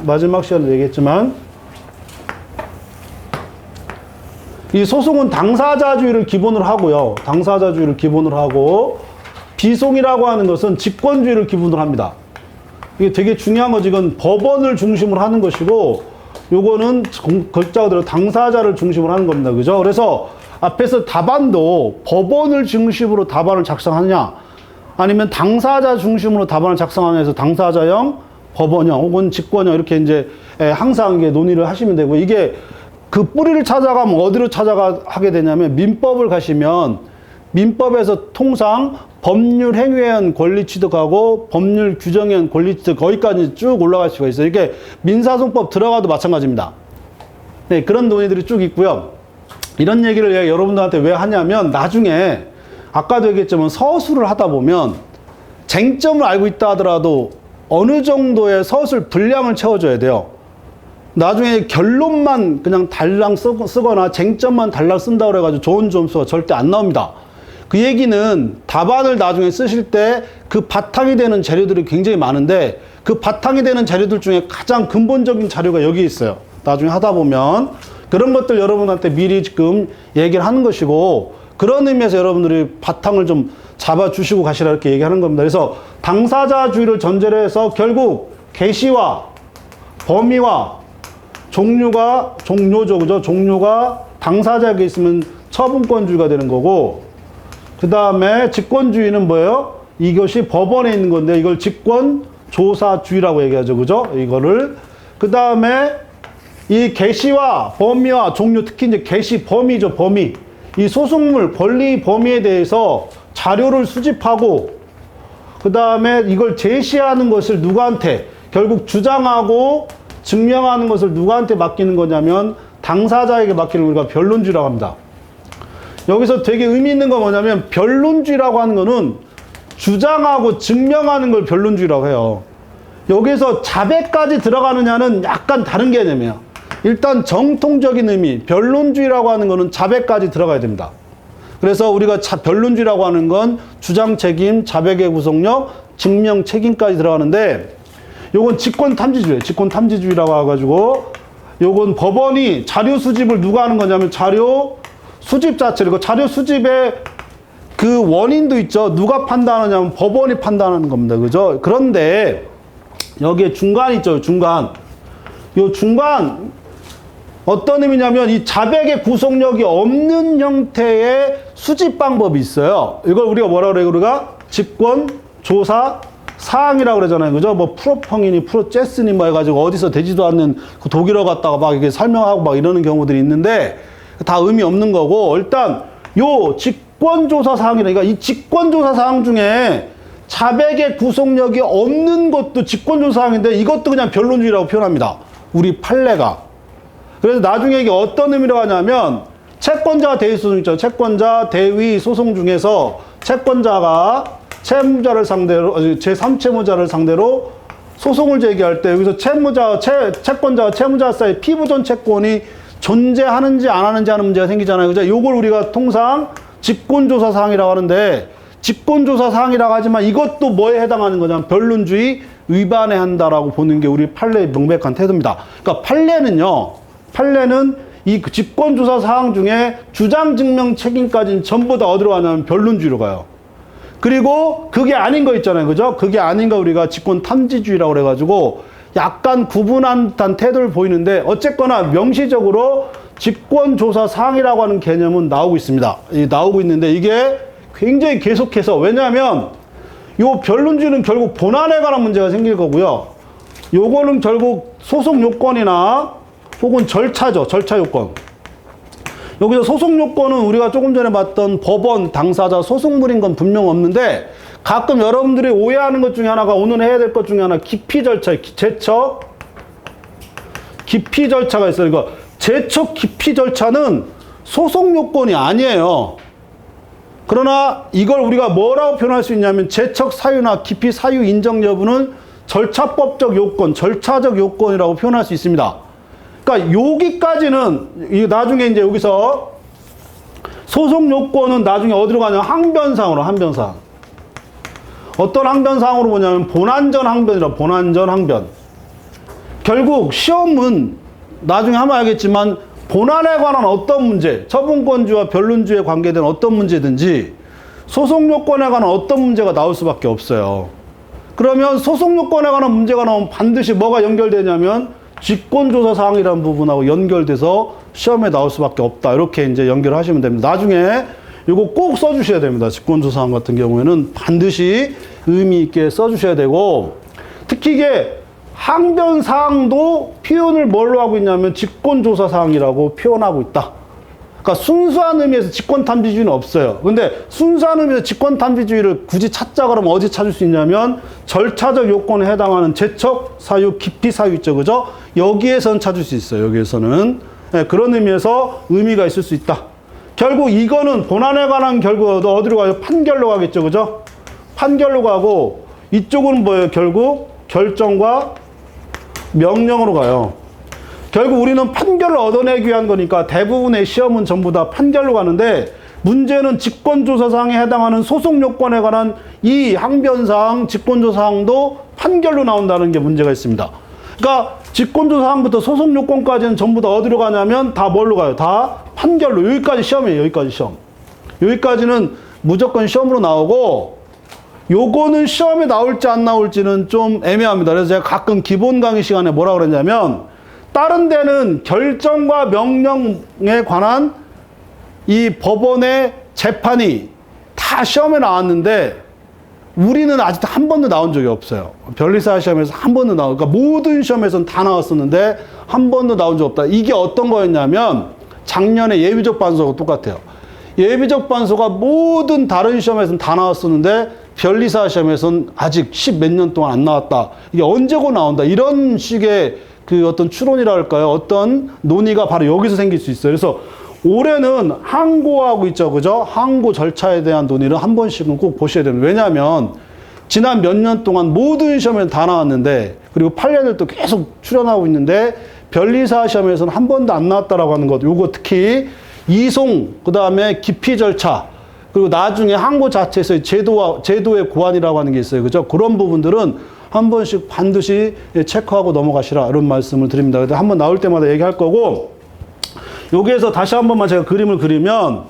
이 소송은 당사자주의를 기본으로 하고요. 당사자주의를 기본으로 하고 비송이라고 하는 것은 직권주의를 기본으로 합니다. 이게 되게 중요한 거지. 이건 법원을 중심으로 하는 것이고 요거는 글자 그대로 당사자를 중심으로 하는 겁니다. 그죠? 그래서 앞에서 답안도 법원을 중심으로 답안을 작성하느냐 아니면 당사자 중심으로 답안을 작성하느냐 해서 당사자형, 법원형 혹은 직권형 이렇게 이제 항상 이게 논의를 하시면 되고 이게 그 뿌리를 찾아가면 어디로 하게 되냐면 민법을 가시면 민법에서 통상 법률 행위에 의한 권리 취득하고 법률 규정에 의한 권리 취득 거기까지 쭉 올라갈 수가 있어요. 이게 민사소송법 들어가도 마찬가지입니다. 네, 그런 논의들이 쭉 있고요. 이런 얘기를 여러분들한테 왜 하냐면 나중에 아까도 얘기했지만 서술을 하다 보면 쟁점을 알고 있다 하더라도 어느 정도의 서술 분량을 채워줘야 돼요. 나중에 결론만 그냥 달랑 쓰거나 쟁점만 달랑 쓴다고 그래가지고 좋은 점수가 절대 안 나옵니다. 그 얘기는 답안을 나중에 쓰실 때 그 바탕이 되는 자료들이 굉장히 많은데 그 바탕이 되는 자료들 중에 가장 근본적인 자료가 여기 있어요. 나중에 하다 보면 그런 것들 여러분한테 미리 지금 얘기를 하는 것이고 그런 의미에서 여러분들이 바탕을 좀 잡아주시고 가시라 이렇게 얘기하는 겁니다. 그래서 당사자주의를 전제로 해서 결국 개시와 범위와 종류죠. 그죠? 종류가 당사자에게 있으면 처분권주의가 되는 거고, 그 다음에 직권주의는 뭐예요? 이것이 법원에 있는 건데 이걸 직권조사주의라고 얘기하죠. 그죠? 이거를. 그 다음에 이 개시와 범위와 종류, 특히 이제 개시 범위죠. 범위. 이 소송물 권리 범위에 대해서 자료를 수집하고 그 다음에 이걸 제시하는 것을 누구한테, 결국 주장하고 증명하는 것을 누구한테 맡기는 거냐면 당사자에게 맡기는 걸 우리가 변론주의라고 합니다. 여기서 되게 의미 있는 건 뭐냐면 변론주의라고 하는 거는 주장하고 증명하는 걸 변론주의라고 해요. 여기서 자백까지 들어가느냐는 약간 다른 개념이에요. 일단 정통적인 의미, 변론주의라고 하는 거는 자백까지 들어가야 됩니다. 그래서 우리가 변론주의라고 하는 건 주장 책임, 자백의 구속력, 증명 책임까지 들어가는데 요건 직권탐지주의예요. 직권탐지주의라고 해가지고 요건 법원이 자료 수집을 누가 하는 거냐면 자료 수집 자체를, 그 자료 수집의 그 원인도 있죠. 누가 판단하냐면 법원이 판단하는 겁니다. 그죠? 그런데 여기에 중간 있죠. 중간. 요 중간 어떤 의미냐면 이 자백의 구속력이 없는 형태의 수집 방법이 있어요. 이걸 우리가 뭐라고 그래요? 우리가 직권조사 사항이라고 그러잖아요. 그죠? 뭐 프로펑이니 프로제스니 뭐 해가지고 어디서 되지도 않는 그 독일어 갖다가 막 이게 설명하고 막 이러는 경우들이 있는데 다 의미 없는 거고, 일단 요 직권조사 사항이니까 이 직권조사 사항 중에 자백의 구속력이 없는 것도 직권조사 사항인데 이것도 그냥 변론주의라고 표현합니다. 우리 판례가. 그래서 나중에 이게 어떤 의미로 하냐면 채권자 대위 소송 있죠. 채권자 대위 소송 중에서 채권자가 채무자를 상대로, 제3채무자를 상대로 소송을 제기할 때 여기서 채권자와 채무자 사이 피부존 채권이 존재하는지 안 하는지 하는 문제가 생기잖아요. 그죠? 요걸 우리가 통상 직권조사 사항이라고 하는데, 직권조사 사항이라고 하지만 이것도 뭐에 해당하는 거냐면 변론주의 위반에 한다라고 보는 게 우리 판례의 명백한 태도입니다. 그러니까 판례는 이 직권조사 사항 중에 주장 증명 책임까지는 전부 다 어디로 가냐면 변론주의로 가요. 그리고 그게 아닌 거 있잖아요. 그죠? 그게 아닌 거 우리가 직권탐지주의라고 그래가지고 약간 구분한 듯한 태도를 보이는데, 어쨌거나 명시적으로 직권조사 사항이라고 하는 개념은 나오고 있습니다. 나오고 있는데 이게 굉장히 계속해서, 왜냐하면 요 변론주의는 결국 본안에 관한 문제가 생길 거고요. 요거는 결국 소송 요건이나 혹은 절차죠. 절차 요건. 여기서 소송 요건은 우리가 조금 전에 봤던 법원, 당사자, 소송물인 건 분명 없는데, 가끔 여러분들이 오해하는 것 중에 하나가, 오늘 해야 될 것 중에 하나 기피 절차, 제척 기피 절차가 있어요. 이거 제척 기피 절차는 소송 요건이 아니에요. 그러나 이걸 우리가 뭐라고 표현할 수 있냐면 제척 사유나 기피 사유 인정 여부는 절차법적 요건, 절차적 요건이라고 표현할 수 있습니다. 그러니까 여기까지는 나중에 이제 여기서 소송 요건은 나중에 어디로 가냐면 항변사항으로, 항변사항. 어떤 항변사항으로 보냐면 본안전 항변이라, 본안전 항변. 결국 시험은 나중에 하면 알겠지만 본안에 관한 어떤 문제, 처분권주와 변론주에 관계된 어떤 문제든지 소송 요건에 관한 어떤 문제가 나올 수밖에 없어요. 그러면 소송 요건에 관한 문제가 나오면 반드시 뭐가 연결되냐면 직권조사 사항이라는 부분하고 연결돼서 시험에 나올 수밖에 없다. 이렇게 이제 연결하시면 됩니다. 나중에 이거 꼭 써주셔야 됩니다. 직권조사 사항 같은 경우에는 반드시 의미 있게 써주셔야 되고, 특히 이게 항변 사항도 표현을 뭘로 하고 있냐면 직권조사 사항이라고 표현하고 있다. 그러니까 순수한 의미에서 직권탐지주의는 없어요. 근데 순수한 의미에서 직권탐지주의를 굳이 찾자 그러면 어디 찾을 수 있냐면 절차적 요건에 해당하는 제척 사유, 기피 사유 있죠. 그죠? 여기에서는 찾을 수 있어요. 여기에서는. 네, 그런 의미에서 의미가 있을 수 있다. 결국 이거는 본안에 관한 결국 어디로 가요? 판결로 가겠죠. 그죠? 판결로 가고, 이쪽은 뭐예요? 결국 결정과 명령으로 가요. 결국 우리는 판결을 얻어내기 위한 거니까 대부분의 시험은 전부 다 판결로 가는데, 문제는 직권조사사항에 해당하는 소송 요건에 관한 이 항변사항, 직권조사사항도 판결로 나온다는 게 문제가 있습니다. 그러니까 직권조사사항부터 소송 요건까지는 전부 다 어디로 가냐면 다 뭘로 가요? 다 판결로. 여기까지 시험이에요. 여기까지 시험. 여기까지는 무조건 시험으로 나오고, 요거는 시험에 나올지 안 나올지는 좀 애매합니다. 그래서 제가 가끔 기본 강의 시간에 뭐라 그랬냐면, 다른 데는 결정과 명령에 관한 이 법원의 재판이 다 시험에 나왔는데 우리는 아직도 한 번도 나온 적이 없어요. 변리사 시험에서 한 번도 그러니까 모든 시험에서는 다 나왔었는데 한 번도 나온 적 없다. 이게 어떤 거였냐면 작년에 예비적 반소가 똑같아요. 예비적 반소가 모든 다른 시험에서는 다 나왔었는데 변리사 시험에서는 아직 10몇 년 동안 안 나왔다. 이게 언제고 나온다. 이런 식의 그 어떤 추론이라 할까요? 어떤 논의가 바로 여기서 생길 수 있어요. 그래서 올해는 항고하고 있죠. 그죠? 항고 절차에 대한 논의를 한 번씩은 꼭 보셔야 됩니다. 왜냐하면 지난 몇 년 동안 모든 시험에 다 나왔는데 그리고 판례들도 계속 출연하고 있는데 변리사 시험에서는 한 번도 안 나왔다라고 하는 것. 요거 특히 이송, 그 다음에 기피 절차, 그리고 나중에 항고 자체에서 제도의 고안이라고 하는 게 있어요. 그죠? 그런 부분들은 한 번씩 반드시 체크하고 넘어가시라. 이런 말씀을 드립니다. 그래서 한번 나올 때마다 얘기할 거고, 여기에서 다시 한 번만 제가 그림을 그리면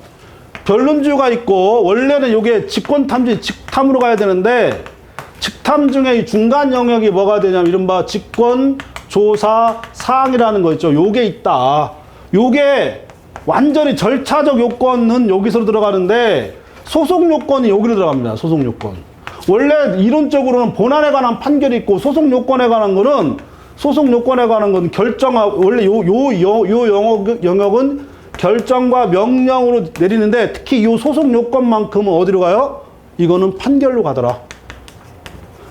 변론주가 있고 원래는 이게 직권탐지 직탐으로 가야 되는데 직탐 중에 이 중간 영역이 뭐가 되냐면 이른바 직권조사 사항이라는 거 있죠. 요게 있다. 요게 완전히 절차적 요건은 여기서 들어가는데 소송 요건이 여기로 들어갑니다. 소송 요건. 원래 이론적으로는 본안에 관한 판결이 있고 소송 요건에 관한 거는 소송 요건에 관한 건 원래 영역은 결정과 명령으로 내리는데 특히 이 소송 요건만큼은 어디로 가요? 이거는 판결로 가더라.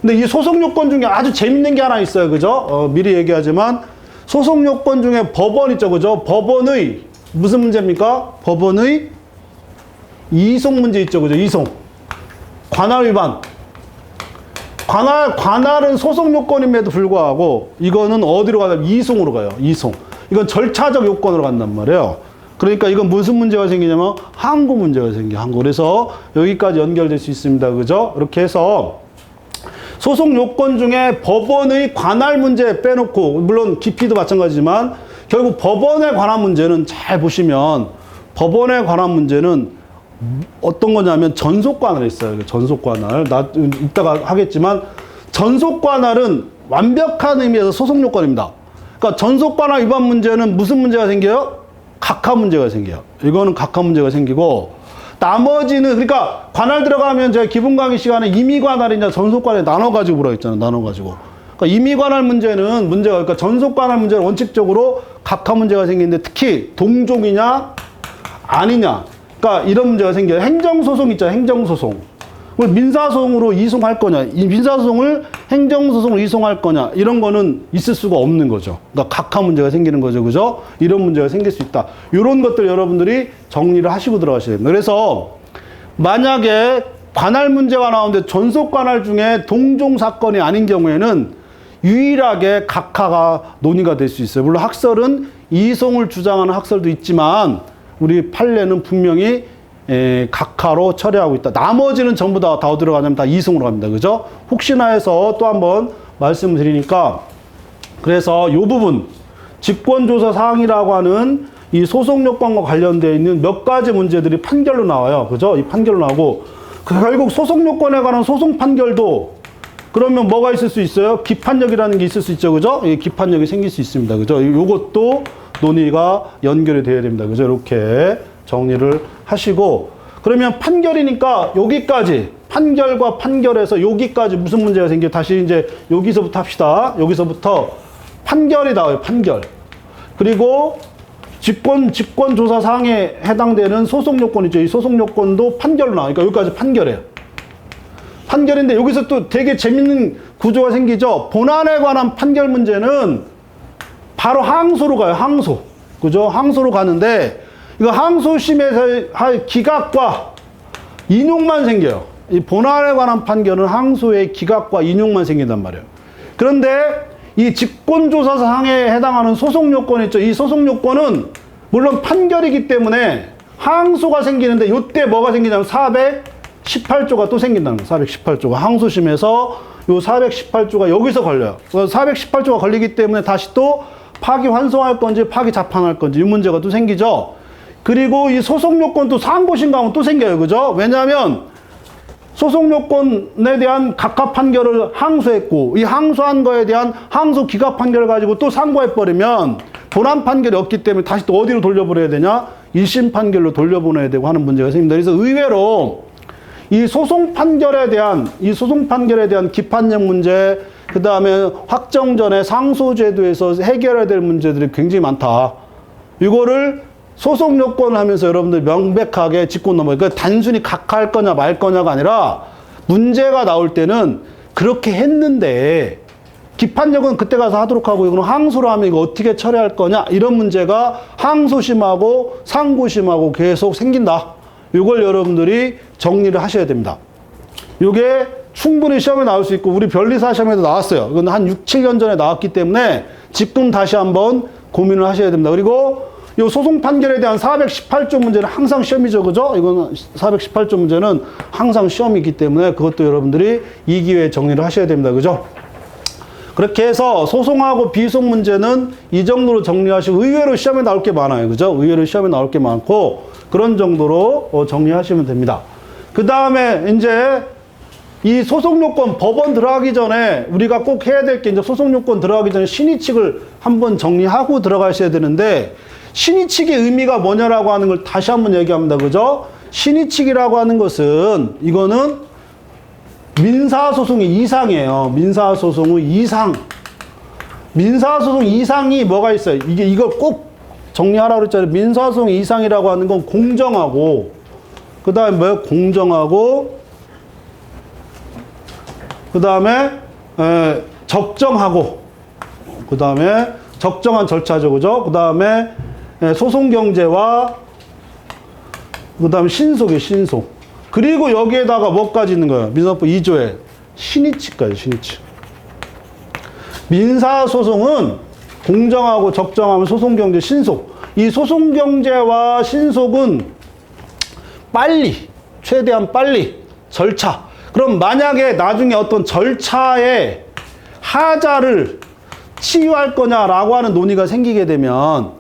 근데 이 소송 요건 중에 아주 재밌는 게 하나 있어요. 그죠? 미리 얘기하지만 소송 요건 중에 법원 있죠. 그죠? 법원의 무슨 문제입니까? 법원의 이송 문제 있죠. 그죠? 이송. 관할 위반. 관할은 소송 요건임에도 불구하고 이거는 어디로 가냐면 이송으로 가요. 이송. 이건 절차적 요건으로 간단 말이에요. 그러니까 이건 무슨 문제가 생기냐면 항고 문제가 생겨요. 항고. 그래서 여기까지 연결될 수 있습니다. 그죠? 이렇게 해서 소송 요건 중에 법원의 관할 문제 빼놓고 물론 기피도 마찬가지지만 결국 법원에 관한 문제는 잘 보시면 법원에 관한 문제는 어떤 거냐면 전속관할이 있어요. 전속관할. 이따가 하겠지만 전속관할은 완벽한 의미에서 소송 요건입니다. 그러니까 전속관할 위반 문제는 무슨 문제가 생겨요? 각하 문제가 생겨요. 이거는 각하 문제가 생기고 나머지는 그러니까 관할 들어가면 제가 기본 강의 시간에 임의관할이냐 전속관할 나눠가지고 보라고 했잖아요. 나눠가지고. 그러니까 임의관할 문제는 문제가 그러니까 전속관할 문제는 원칙적으로 각하 문제가 생기는데 특히 동종이냐 아니냐. 그러니까 이런 문제가 생겨요. 행정소송 있잖아요. 행정소송. 민사소송으로 이송할 거냐. 이 민사소송을 행정소송으로 이송할 거냐. 이런 거는 있을 수가 없는 거죠. 그러니까 각하 문제가 생기는 거죠. 그죠? 이런 문제가 생길 수 있다. 이런 것들 여러분들이 정리를 하시고 들어가셔야 됩니다. 그래서 만약에 관할 문제가 나오는데 전속 관할 중에 동종 사건이 아닌 경우에는 유일하게 각하가 논의가 될 수 있어요. 물론 학설은 이송을 주장하는 학설도 있지만 우리 판례는 분명히 각하로 처리하고 있다. 나머지는 전부 다 어디로 가냐면 다 이송으로 갑니다. 그죠? 혹시나 해서 또 한번 말씀을 드리니까 그래서 이 부분 직권조사 사항이라고 하는 이 소송 요건과 관련되어 있는 몇 가지 문제들이 판결로 나와요. 그죠? 이 판결로 나오고 결국 소송 요건에 관한 소송 판결도 그러면 뭐가 있을 수 있어요? 기판력이라는 게 있을 수 있죠. 그죠? 이 기판력이 생길 수 있습니다. 그죠? 요것도 논의가 연결이 돼야 됩니다. 그죠? 이렇게 정리를 하시고 그러면 판결이니까 여기까지 판결과 판결에서 여기까지 무슨 문제가 생겨요? 다시 이제 여기서부터 합시다. 여기서부터 판결이 나와요. 판결. 그리고 직권조사 사항에 해당되는 소송 요건이죠. 이 소송 요건도 판결로 나오니까 여기까지 판결이에요. 판결인데 여기서 또 되게 재밌는 구조가 생기죠. 본안에 관한 판결 문제는 바로 항소로 가요. 항소. 그죠? 항소로 가는데 이거 항소심에서 할 기각과 인용만 생겨요. 이 본안에 관한 판결은 항소의 기각과 인용만 생긴단 말이에요. 그런데 이 직권조사 사항에 해당하는 소송 요건 있죠. 이 소송 요건은 물론 판결이기 때문에 항소가 생기는데 이때 뭐가 생기냐면 418조가 또 생긴다는 거예요. 418조가 항소심에서 요 418조가 여기서 걸려요. 418조가 걸리기 때문에 다시 또 파기환송할 건지 파기자판할 건지 이 문제가 또 생기죠. 그리고 이 소송 요건도 상고심 가면 또 생겨요. 그죠? 왜냐하면 소송 요건에 대한 각하 판결을 항소했고 이 항소한 거에 대한 항소 기각 판결을 가지고 또 상고해버리면 본안 판결이 없기 때문에 다시 또 어디로 돌려버려야 되냐? 1심 판결로 돌려보내야 되고 하는 문제가 생깁니다. 그래서 의외로 이 소송 판결에 대한 기판령 문제, 그 다음에 확정 전에 상소제도에서 해결해야 될 문제들이 굉장히 많다. 이거를 소송 요건을 하면서 여러분들 명백하게 짚고 넘어요. 그러니까 단순히 각하할 거냐 말 거냐가 아니라 문제가 나올 때는 그렇게 했는데 기판력은 그때 가서 하도록 하고 이거는 항소를 하면 이거 어떻게 처리할 거냐 이런 문제가 항소심하고 상고심하고 계속 생긴다. 이걸 여러분들이 정리를 하셔야 됩니다. 이게 충분히 시험에 나올 수 있고 우리 변리사 시험에도 나왔어요. 이건 한 6, 7년 전에 나왔기 때문에 지금 다시 한번 고민을 하셔야 됩니다. 그리고 이 소송 판결에 대한 418조 문제는 항상 시험이죠. 그죠? 이거는 418조 문제는 항상 시험이기 때문에 그것도 여러분들이 이 기회에 정리를 하셔야 됩니다. 그죠? 그렇게 해서 소송하고 비송 문제는 이 정도로 정리하시고 의외로 시험에 나올 게 많아요. 그죠? 의외로 시험에 나올 게 많고 그런 정도로 정리하시면 됩니다. 그 다음에 이제 이 소송요건 법원 들어가기 전에 우리가 꼭 해야 될 게 이제 소송요건 들어가기 전에 신의칙을 한번 정리하고 들어가셔야 되는데 신의칙의 의미가 뭐냐라고 하는 걸 다시 한번 얘기합니다. 그죠? 신의칙이라고 하는 것은 이거는 민사소송의 이상이에요. 민사소송의 이상. 민사소송 이상이 뭐가 있어요? 이걸 꼭 정리하라고 그랬잖아요. 민사소송 이상이라고 하는 건 공정하고, 그 다음에 뭐예요? 공정하고, 그 다음에 적정하고, 그 다음에 적정한 절차죠. 그죠? 그 다음에 소송 경제와 그 다음에 신속이에요. 신속. 그리고 여기에다가 뭐까지 있는 거예요? 민사법 2조에 신의칙까지 신의칙. 민사소송은 공정하고 적정하면 소송 경제 신속. 이 소송 경제와 신속은 빨리, 최대한 빨리 절차. 그럼 만약에 나중에 어떤 절차에 하자를 치유할 거냐라고 하는 논의가 생기게 되면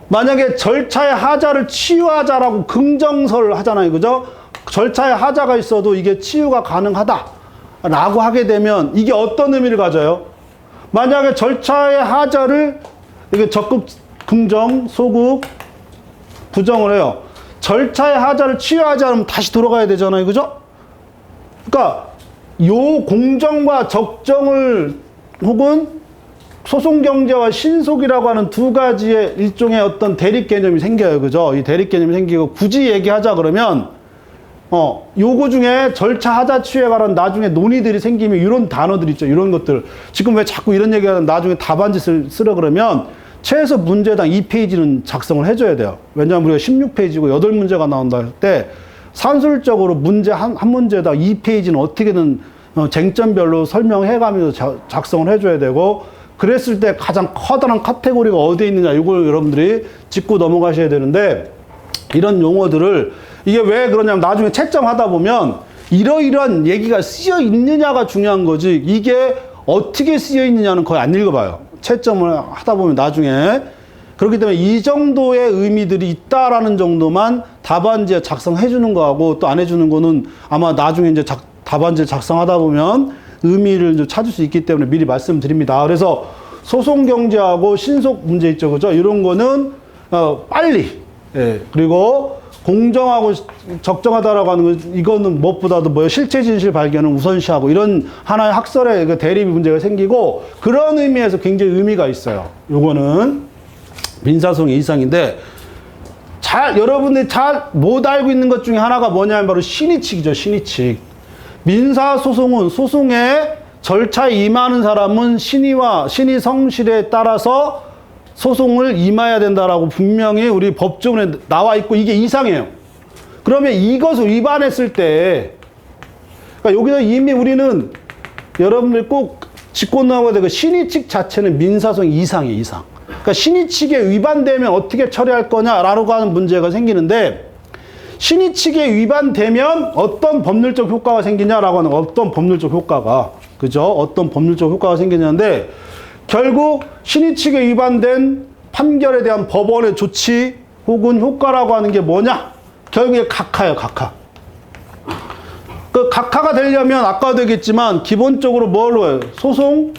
만약에 절차의 하자를 치유하자라고 긍정서를 하잖아요. 그죠? 절차에 하자가 있어도 이게 치유가 가능하다라고 하게 되면 이게 어떤 의미를 가져요? 만약에 절차의 하자를 이게 적극, 긍정, 소극, 부정을 해요. 절차의 하자를 치유하지 않으면 다시 돌아가야 되잖아요. 그죠? 그러니까 요 공정과 적정을 혹은 소송 경제와 신속이라고 하는 두 가지의 일종의 어떤 대립 개념이 생겨요. 그죠? 이 대립 개념이 생기고 굳이 얘기하자 그러면 요거 중에 절차 하자 치유에 관한 나중에 논의들이 생기면 이런 단어들 있죠. 이런 것들. 지금 왜 자꾸 이런 얘기하는 나중에 답안지 쓰려 그러면 최소 문제당 2페이지는 작성을 해줘야 돼요. 왜냐하면 우리가 16페이지고 8문제가 나온다 할 때 산술적으로 문제 한 문제당 2페이지는 어떻게든 쟁점별로 설명해가면서 작성을 해줘야 되고 그랬을 때 가장 커다란 카테고리가 어디에 있느냐 이걸 여러분들이 짚고 넘어가셔야 되는데 이런 용어들을 이게 왜 그러냐면 나중에 채점하다 보면 이러이러한 얘기가 쓰여 있느냐가 중요한 거지 이게 어떻게 쓰여 있느냐는 거의 안 읽어봐요. 채점을 하다 보면 나중에 그렇기 때문에 이 정도의 의미들이 있다라는 정도만 답안지에 작성해 주는 거하고 또 안 해주는 거는 아마 나중에 이제 답안지를 작성하다 보면 의미를 좀 찾을 수 있기 때문에 미리 말씀드립니다. 그래서 소송 경제하고 신속 문제 있죠. 그죠? 이런 거는 빨리 그리고 공정하고 적정하다라고 하는 건 이거는 무엇보다도 뭐예요? 실체 진실 발견을 우선시하고 이런 하나의 학설의 대립 문제가 생기고 그런 의미에서 굉장히 의미가 있어요. 요거는 민사소송의 이상인데 여러분들이 잘 못 알고 있는 것 중에 하나가 뭐냐면 바로 신의칙이죠. 신의칙. 민사소송은 소송의 절차에 임하는 사람은 신의 성실에 따라서 소송을 임해야 된다라고 분명히 우리 법조문에 나와 있고 이게 이상해요. 그러면 이것을 위반했을 때 그러니까 여기서 이미 우리는 여러분들 꼭 짚고 나와야 되고 신의칙 자체는 민사소송 이상이에요. 이상. 그러니까 신의칙에 위반되면 어떻게 처리할 거냐라고 하는 문제가 생기는데 신의칙에 위반되면 어떤 법률적 효과가 생기냐라고 하는 어떤 법률적 효과가 그죠? 어떤 법률적 효과가 생기냐는데 결국 신의칙에 위반된 판결에 대한 법원의 조치 혹은 효과라고 하는 게 뭐냐? 결국에 각하예요. 각하. 그 각하가 되려면 아까도 얘기했지만 기본적으로 뭘로 해요? 소송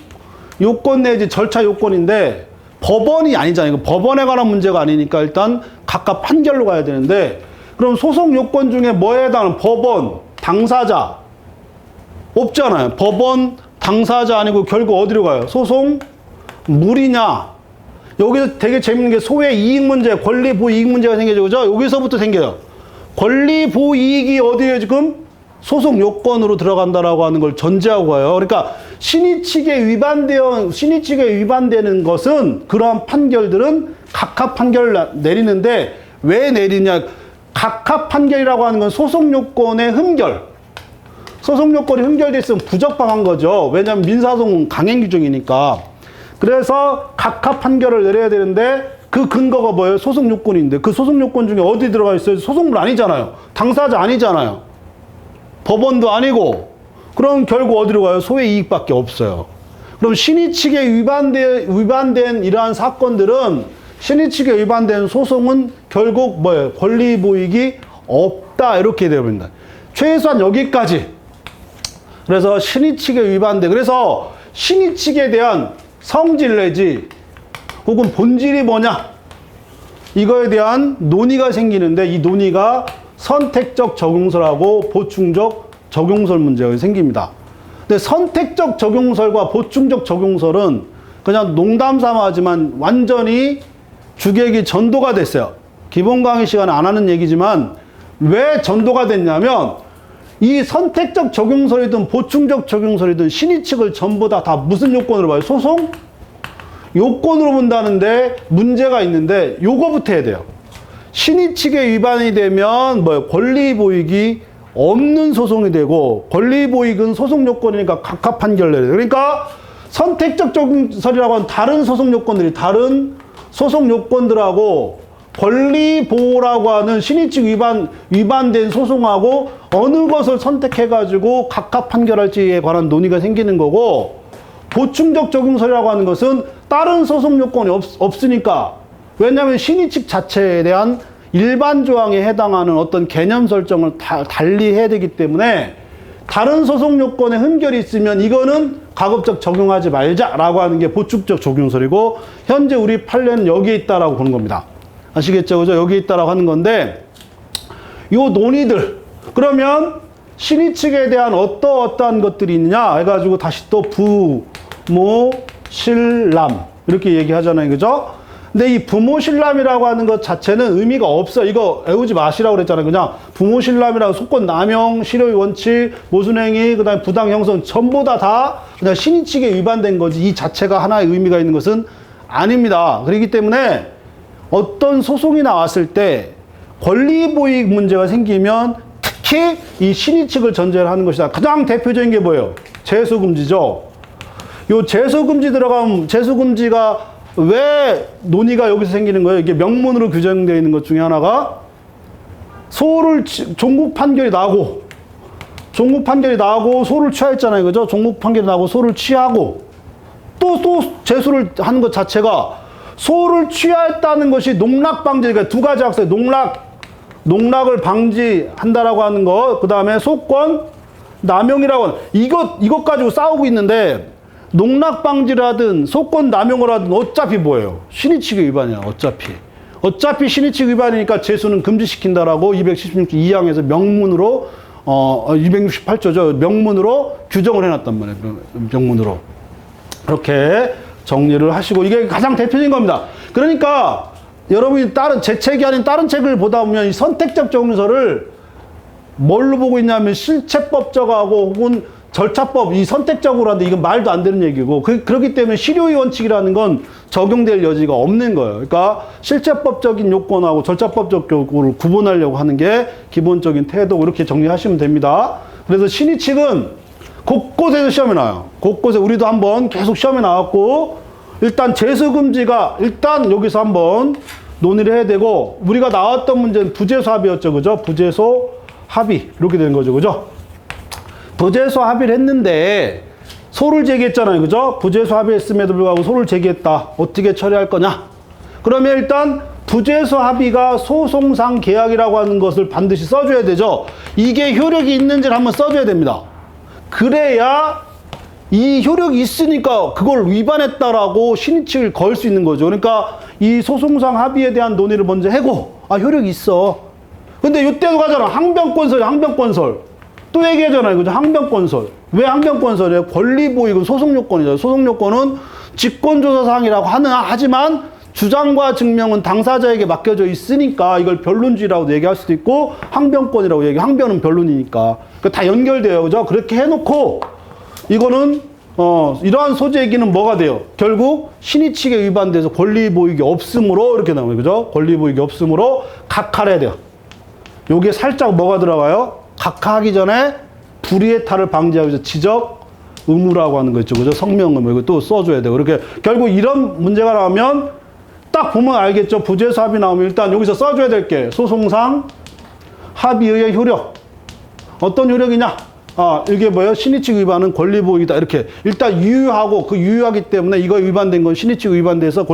요건 내지 절차 요건인데 법원이 아니잖아요. 법원에 관한 문제가 아니니까 일단 각각 판결로 가야 되는데, 그럼 소송 요건 중에 뭐에 해당하는 법원, 당사자 없잖아요. 법원, 당사자 아니고 결국 어디로 가요? 소송 물이냐? 여기서 되게 재밌는 게 소외 이익 문제, 권리 보호 이익 문제가 생겨죠. 그죠? 여기서부터 생겨요. 권리 보호 이익이 어디에 지금 소송 요건으로 들어간다라고 하는 걸 전제하고 가요. 그러니까 신의 측에 위반되는 것은 그러한 판결들은 각합 판결을 내리는데, 왜 내리냐? 각합 판결이라고 하는 건 소송 요건의 흠결. 소송 요건이 흠결됐으면 부적방한 거죠. 왜냐하면 민사소송은 강행 규정이니까. 그래서 각합 판결을 내려야 되는데, 그 근거가 뭐예요? 소송 요건인데, 그 소송 요건 중에 어디 들어가 있어요? 소송물 아니잖아요. 당사자 아니잖아요. 법원도 아니고. 그럼 결국 어디로 가요? 소외 이익밖에 없어요. 그럼 신의 측에 위반된 이러한 사건들은, 신의 측에 위반된 소송은 결국 뭐예요? 권리 보이기 없다, 이렇게 되어버린다. 최소한 여기까지. 그래서 신의 측에 위반돼. 그래서 신의 측에 대한 성질 내지 혹은 본질이 뭐냐, 이거에 대한 논의가 생기는데, 이 논의가 선택적 적용설하고 보충적 적용설 문제가 생깁니다. 근데 선택적 적용설과 보충적 적용설은 그냥 농담 삼아 하지만 완전히 주객이 전도가 됐어요. 기본 강의 시간에 안 하는 얘기지만, 왜 전도가 됐냐면, 이 선택적 적용설이든 보충적 적용설이든 신의 측을 전부 다 무슨 요건으로 봐요? 소송 요건으로 본다는데 문제가 있는데, 요거부터 해야 돼요. 신의 측에 위반이 되면 뭐 권리 보이기 없는 소송이 되고, 권리 보이기는 소송 요건이니까 각합 판결 내려요. 그러니까 선택적 적용설이라고 하는 다른 소송 요건들이, 다른 소송 요건들하고 권리 보호라고 하는 신의 측 위반된 소송하고 어느 것을 선택해가지고 각합 판결할지에 관한 논의가 생기는 거고, 보충적 적용설이라고 하는 것은 다른 소송 요건이 없으니까, 왜냐하면 신의 측 자체에 대한 일반 조항에 해당하는 어떤 개념 설정을 달리 해야 되기 때문에, 다른 소송 요건에 흠결이 있으면 이거는 가급적 적용하지 말자라고 하는 게 보충적 적용설이고, 현재 우리 판례는 여기에 있다라고 보는 겁니다. 아시겠죠? 그죠? 여기에 있다라고 하는 건데, 요 논의들, 그러면 신의 측에 대한 어떠한 것들이 있느냐 해가지고 다시 또 부모, 신람 이렇게 얘기하잖아요. 그죠? 근데 이 부모 신람이라고 하는 것 자체는 의미가 없어. 이거 외우지 마시라고 그랬잖아요. 그냥 부모 신람이라고 소권 남용, 실효의 원칙, 모순행위, 그다음에 부당 형성 전부 다 그냥 신의 측에 위반된 거지, 이 자체가 하나의 의미가 있는 것은 아닙니다. 그렇기 때문에 어떤 소송이 나왔을 때 권리 보익 문제가 생기면 특히 이 신의 측을 전제를 하는 것이다. 가장 대표적인 게 뭐예요? 제소금지죠. 요 제소금지 들어가면, 제소금지가 왜 논의가 여기서 생기는 거예요? 이게 명문으로 규정되어 있는 것 중에 하나가, 종국 판결이 나고 소를 취하했잖아요. 그죠? 종국 판결이 나고 소를 취하고 또 제소를 하는 것 자체가, 소를 취하했다는 것이 농락 방지, 그러니까 두 가지 학생, 농락을 방지한다라고 하는 거, 그 다음에 소권 남용이라고 하는, 이것 가지고 싸우고 있는데, 농락 방지를 하든 소권 남용을 하든 어차피 뭐예요? 신의 측의 위반이야. 어차피 신의 측 위반이니까 제소는 금지시킨다라고 216조 2항에서 명문으로 268조죠. 명문으로 규정을 해놨단 말이에요. 명문으로. 그렇게 정리를 하시고, 이게 가장 대표적인 겁니다. 그러니까 여러분이 제 책이 아닌 다른 책을 보다 보면 이 선택적 적용설을 뭘로 보고 있냐면 실체법적하고 혹은 절차법, 이 선택적으로 하는데 이건 말도 안 되는 얘기고, 그렇기 때문에 실효의 원칙이라는 건 적용될 여지가 없는 거예요. 그러니까 실체법적인 요건하고 절차법적 요건을 구분하려고 하는 게 기본적인 태도고, 이렇게 정리하시면 됩니다. 그래서 신의 측은 곳곳에서 시험에 나와요. 곳곳에 우리도 한번 계속 시험에 나왔고, 일단 제소금지가 일단 여기서 한번 논의를 해야 되고, 우리가 나왔던 문제는 부재소 합의였죠. 그죠? 부재소 합의. 이렇게 되는 거죠. 그죠? 부재소 합의를 했는데 소를 제기했잖아요. 그죠? 부재소 합의했음에도 불구하고 소를 제기했다. 어떻게 처리할 거냐? 그러면 일단 부재소 합의가 소송상 계약이라고 하는 것을 반드시 써줘야 되죠. 이게 효력이 있는지를 한번 써줘야 됩니다. 그래야 이 효력이 있으니까 그걸 위반했다라고 신의칙을 걸 수 있는 거죠. 그러니까 이 소송상 합의에 대한 논의를 먼저 하고, 아, 효력이 있어. 근데 이때도 가잖아. 항변권설. 또 얘기하잖아요. 그죠? 항변권설. 왜 항변권설이에요? 권리보익은 소송요건이죠. 소송요건은 직권조사사항이라고 하지만 주장과 증명은 당사자에게 맡겨져 있으니까 이걸 변론주의라고 얘기할 수도 있고 항변권이라고 얘기해. 항변은 변론이니까. 그러니까 다 연결돼요. 그죠? 그렇게 해놓고 이거는 이러한 소재 얘기는 뭐가 돼요? 결국 신의칙에 위반돼서 권리보익이 없으므로 이렇게 나와요. 그죠? 권리보익이 없으므로 각하해야 돼요. 요게 살짝 뭐가 들어가요? 각하하기 전에 불의의 탈을 방지하기 위해서 지적 의무라고 하는 거 있죠. 그죠? 성명 의무. 이거 또 써줘야 돼요. 그렇게 결국 이런 문제가 나오면 딱 보면 알겠죠. 부재수 합의 나오면 일단 여기서 써줘야 될 게 소송상 합의의 효력. 어떤 효력이냐? 아, 이게 뭐예요? 신의칙 위반은 권리보익이다. 이렇게 일단 유효하고 그 유효하기 때문에 이거 위반된 건 신의칙 위반돼서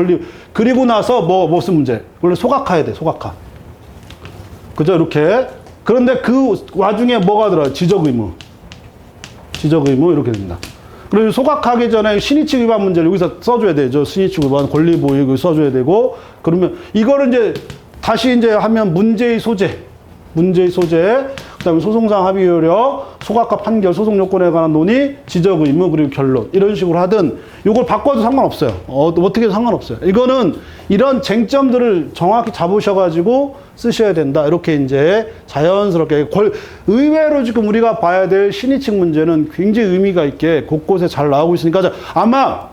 그리고 나서 무슨 문제? 원래 소각화해야 돼. 소각화. 그죠? 이렇게. 그런데 그 와중에 뭐가 들어요? 지적 의무. 지적 의무 이렇게 됩니다. 그리고 소각하기 전에 신의칙 위반 문제를 여기서 써줘야 되죠. 신의칙 위반, 권리보익을 써줘야 되고, 그러면 이거를 이제 다시 이제 하면 문제의 소재, 그 다음에 소송상 합의 효력, 소각화 판결, 소송 요건에 관한 논의, 지적 의무, 그리고 결론. 이런 식으로 하든, 이걸 바꿔도 상관없어요. 어떻게 해도 상관없어요. 이거는 이런 쟁점들을 정확히 잡으셔가지고 쓰셔야 된다. 이렇게 이제 자연스럽게. 의외로 지금 우리가 봐야 될 신의칙 문제는 굉장히 의미가 있게 곳곳에 잘 나오고 있으니까 아마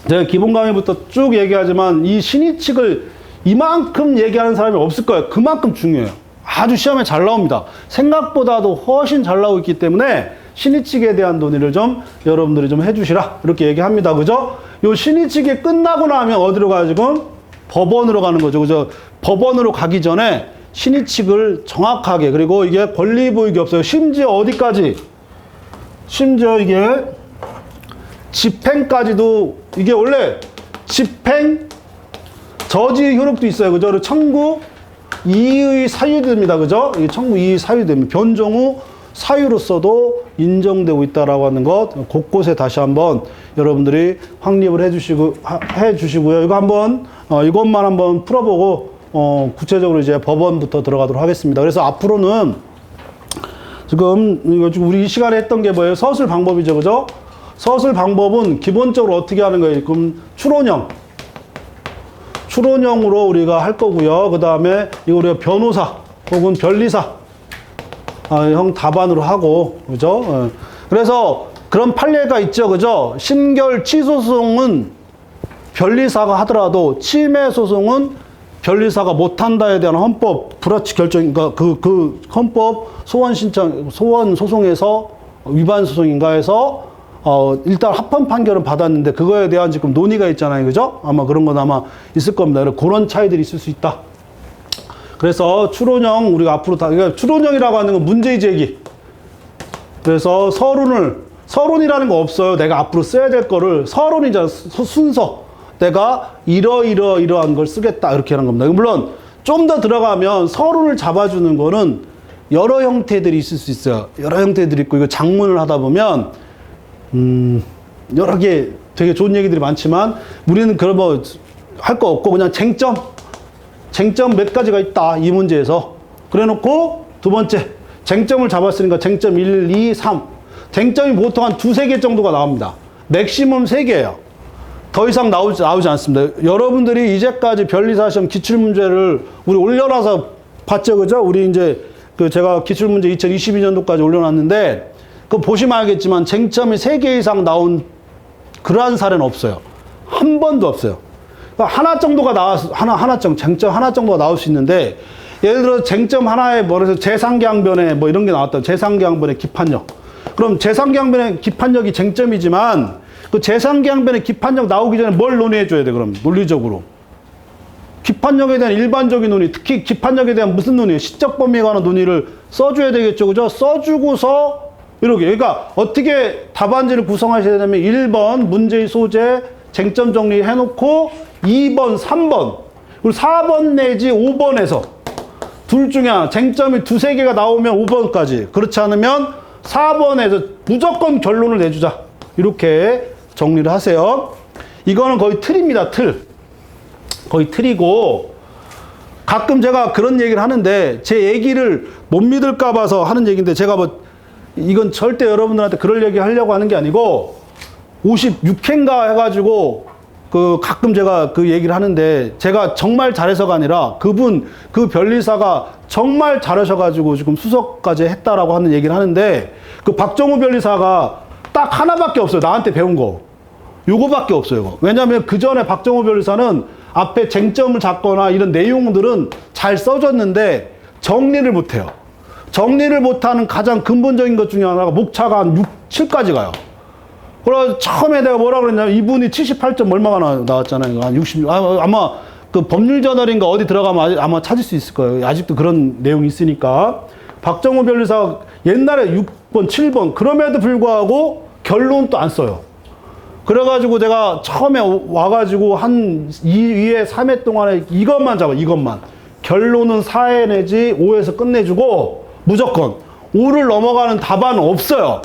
제가 기본 강의부터 쭉 얘기하지만 이 신의칙을 이만큼 얘기하는 사람이 없을 거예요. 그만큼 중요해요. 아주 시험에 잘 나옵니다. 생각보다도 훨씬 잘 나오고 있기 때문에 신의칙에 대한 논의를 좀 여러분들이 좀 해주시라. 이렇게 얘기합니다. 그죠? 요 신의칙이 끝나고 나면 어디로 가요, 지금? 법원으로 가는 거죠. 그죠? 법원으로 가기 전에 신의칙을 정확하게, 그리고 이게 권리보익이 없어요. 심지어 어디까지? 심지어 이게 집행까지도, 이게 원래 집행, 저지 효력도 있어요. 그죠? 그리고 청구, 이의 사유됩니다. 그죠? 이게 청구 이의 사유됩니다. 변종 후 사유로서도 인정되고 있다라고 하는 것 곳곳에 다시 한번 여러분들이 확립을 해주시고요. 이거 한번 이것만 한번 풀어보고 구체적으로 이제 법원부터 들어가도록 하겠습니다. 그래서 앞으로는 지금 우리 이 시간에 했던 게 뭐예요? 서술 방법이죠, 그죠? 서술 방법은 기본적으로 어떻게 하는 거예요? 그럼 추론형으로 우리가 할 거고요. 그 다음에 이거 우리가 변호사 혹은 변리사 형 답안으로 하고, 그죠? 그래서 그런 판례가 있죠, 그죠? 심결 취소소송은 변리사가 하더라도 침해 소송은 변리사가 못한다에 대한 헌법 불합치 결정, 그러니까 그 헌법 소원 소송에서 위반 소송인가 해서 일단 합헌 판결은 받았는데 그거에 대한 지금 논의가 있잖아요. 그죠? 아마 그런 건 아마 있을 겁니다. 그런 차이들이 있을 수 있다. 그래서 추론형 우리가 앞으로 그러니까 추론형이라고 하는 건 문제의 제기. 그래서 서론이라는 거 없어요. 내가 앞으로 써야 될 거를 서론이잖아. 순서. 내가 이러한 걸 쓰겠다. 이렇게 하는 겁니다. 물론 좀 더 들어가면 서론을 잡아주는 거는 여러 형태들이 있을 수 있어요. 여러 형태들이 있고 이거 장문을 하다 보면 여러 개 되게 좋은 얘기들이 많지만 우리는 그런 뭐 할 거 없고 그냥 쟁점 몇 가지가 있다. 이 문제에서. 그래 놓고 두 번째 쟁점을 잡았으니까 쟁점 1, 2, 3 쟁점이 보통 한 두세 개 정도가 나옵니다. 맥시멈 3개예요. 더 이상 나오지 않습니다. 여러분들이 이제까지 변리사 시험 기출문제를 우리 올려놔서 봤죠, 그죠? 우리 이제 제가 기출문제 2022년도까지 올려놨는데 그거 보시면 알겠지만 쟁점이 3개 이상 나온 그러한 사례는 없어요. 한 번도 없어요. 그러니까 하나 정도가 쟁점 하나 정도가 나올 수 있는데 예를 들어 쟁점 하나에 뭐래서 제3계항변에 뭐 이런 게 나왔다. 제3계항변의 기판력. 그럼 제3계항변의 기판력이 쟁점이지만 그 제3계항변의 기판력 나오기 전에 뭘 논의해 줘야 돼, 그럼 논리적으로. 기판력에 대한 일반적인 논의, 특히 기판력에 대한 무슨 논의, 시적 범위에 관한 논의를 써줘야 되겠죠, 그죠? 써주고서 이렇게. 그러니까 어떻게 답안지를 구성하셔야 되냐면 1번 문제의 소재, 쟁점 정리해놓고 2번, 3번, 그리고 4번 내지 5번에서 둘 중에 하나, 쟁점이 두세 개가 나오면 5번까지. 그렇지 않으면 4번에서 무조건 결론을 내주자. 이렇게 정리를 하세요. 이거는 거의 틀입니다. 거의 틀이고, 가끔 제가 그런 얘기를 하는데 제 얘기를 못 믿을까 봐서 하는 얘기인데, 제가 뭐 이건 절대 여러분들한테 그럴 얘기 하려고 하는 게 아니고 56회인가 해가지고 가끔 제가 그 얘기를 하는데, 제가 정말 잘해서가 아니라 그 변리사가 정말 잘하셔가지고 지금 수석까지 했다라고 하는 얘기를 하는데, 그 박정우 변리사가 딱 하나밖에 없어요. 나한테 배운 거. 요거밖에 없어요. 왜냐면 그 전에 박정우 변리사는 앞에 쟁점을 잡거나 이런 내용들은 잘 써줬는데 정리를 못해요. 정리를 못하는 가장 근본적인 것 중에 하나가 목차가 한 6, 7까지 가요. 그래서 처음에 내가 뭐라 그랬냐면, 이분이 78점 얼마가 나왔잖아요. 한 60, 아마 그 법률저널인가 어디 들어가면 아마 찾을 수 있을 거예요. 아직도 그런 내용이 있으니까. 박정우 변리사 옛날에 6번, 7번, 그럼에도 불구하고 결론 또 안 써요. 그래가지고 제가 처음에 와가지고 한 2회, 3회 동안에 이것만 잡아, 이것만. 결론은 4회 내지 5회에서 끝내주고, 무조건 5를 넘어가는 답안은 없어요.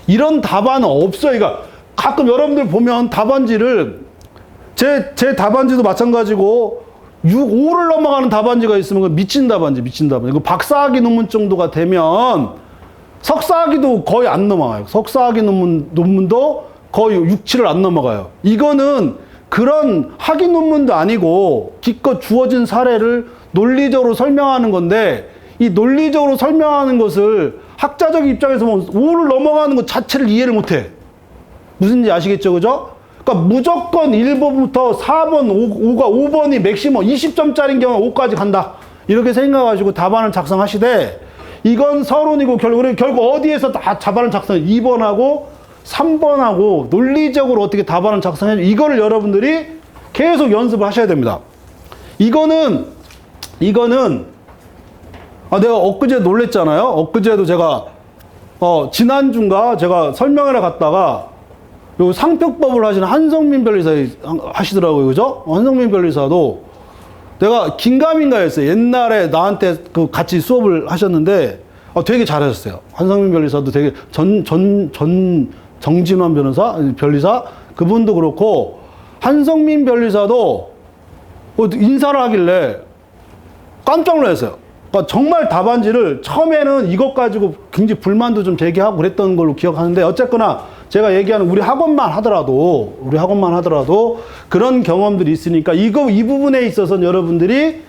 이런 답안은 없어요. 그러니까 가끔 여러분들 보면 답안지를, 제 답안지도 마찬가지고 5를 넘어가는 답안지가 있으면 미친 답안지. 이거 박사학위 논문 정도가 되면 석사학위도 거의 안 넘어가요. 석사학위 논문도 거의 6, 7을 안 넘어가요. 이거는 그런 학위 논문도 아니고 기껏 주어진 사례를 논리적으로 설명하는 건데, 이 논리적으로 설명하는 것을 학자적 입장에서 보면 5를 넘어가는 것 자체를 이해를 못해. 무슨지 아시겠죠? 그죠? 그러니까 무조건 1번부터 4번, 5번이 맥시멈 20점짜리인 경우는 5까지 간다. 이렇게 생각하시고 답안을 작성하시되, 이건 서론이고 결국 어디에서 다 답안을 작성해? 2번하고 3번하고 논리적으로 어떻게 답안을 작성해? 이거를 여러분들이 계속 연습을 하셔야 됩니다. 이거는 내가 엊그제 놀랬잖아요. 엊그제도 제가 지난주인가 제가 설명회를 갔다가 요 상표법을 하시는 한성민 변리사 하시더라고요. 그죠? 한성민 변리사도 내가 긴가민가 했어요. 옛날에 나한테 같이 수업을 하셨는데 되게 잘하셨어요. 한성민 변리사도 되게 정진환 변리사 그분도 그렇고, 한성민 변리사도 인사를 하길래 깜짝 놀랐어요. 그러니까 정말 답안지를 처음에는 이것 가지고 굉장히 불만도 좀 제기하고 그랬던 걸로 기억하는데, 어쨌거나 제가 얘기하는 우리 학원만 하더라도 그런 경험들이 있으니까 이 부분에 있어서는 여러분들이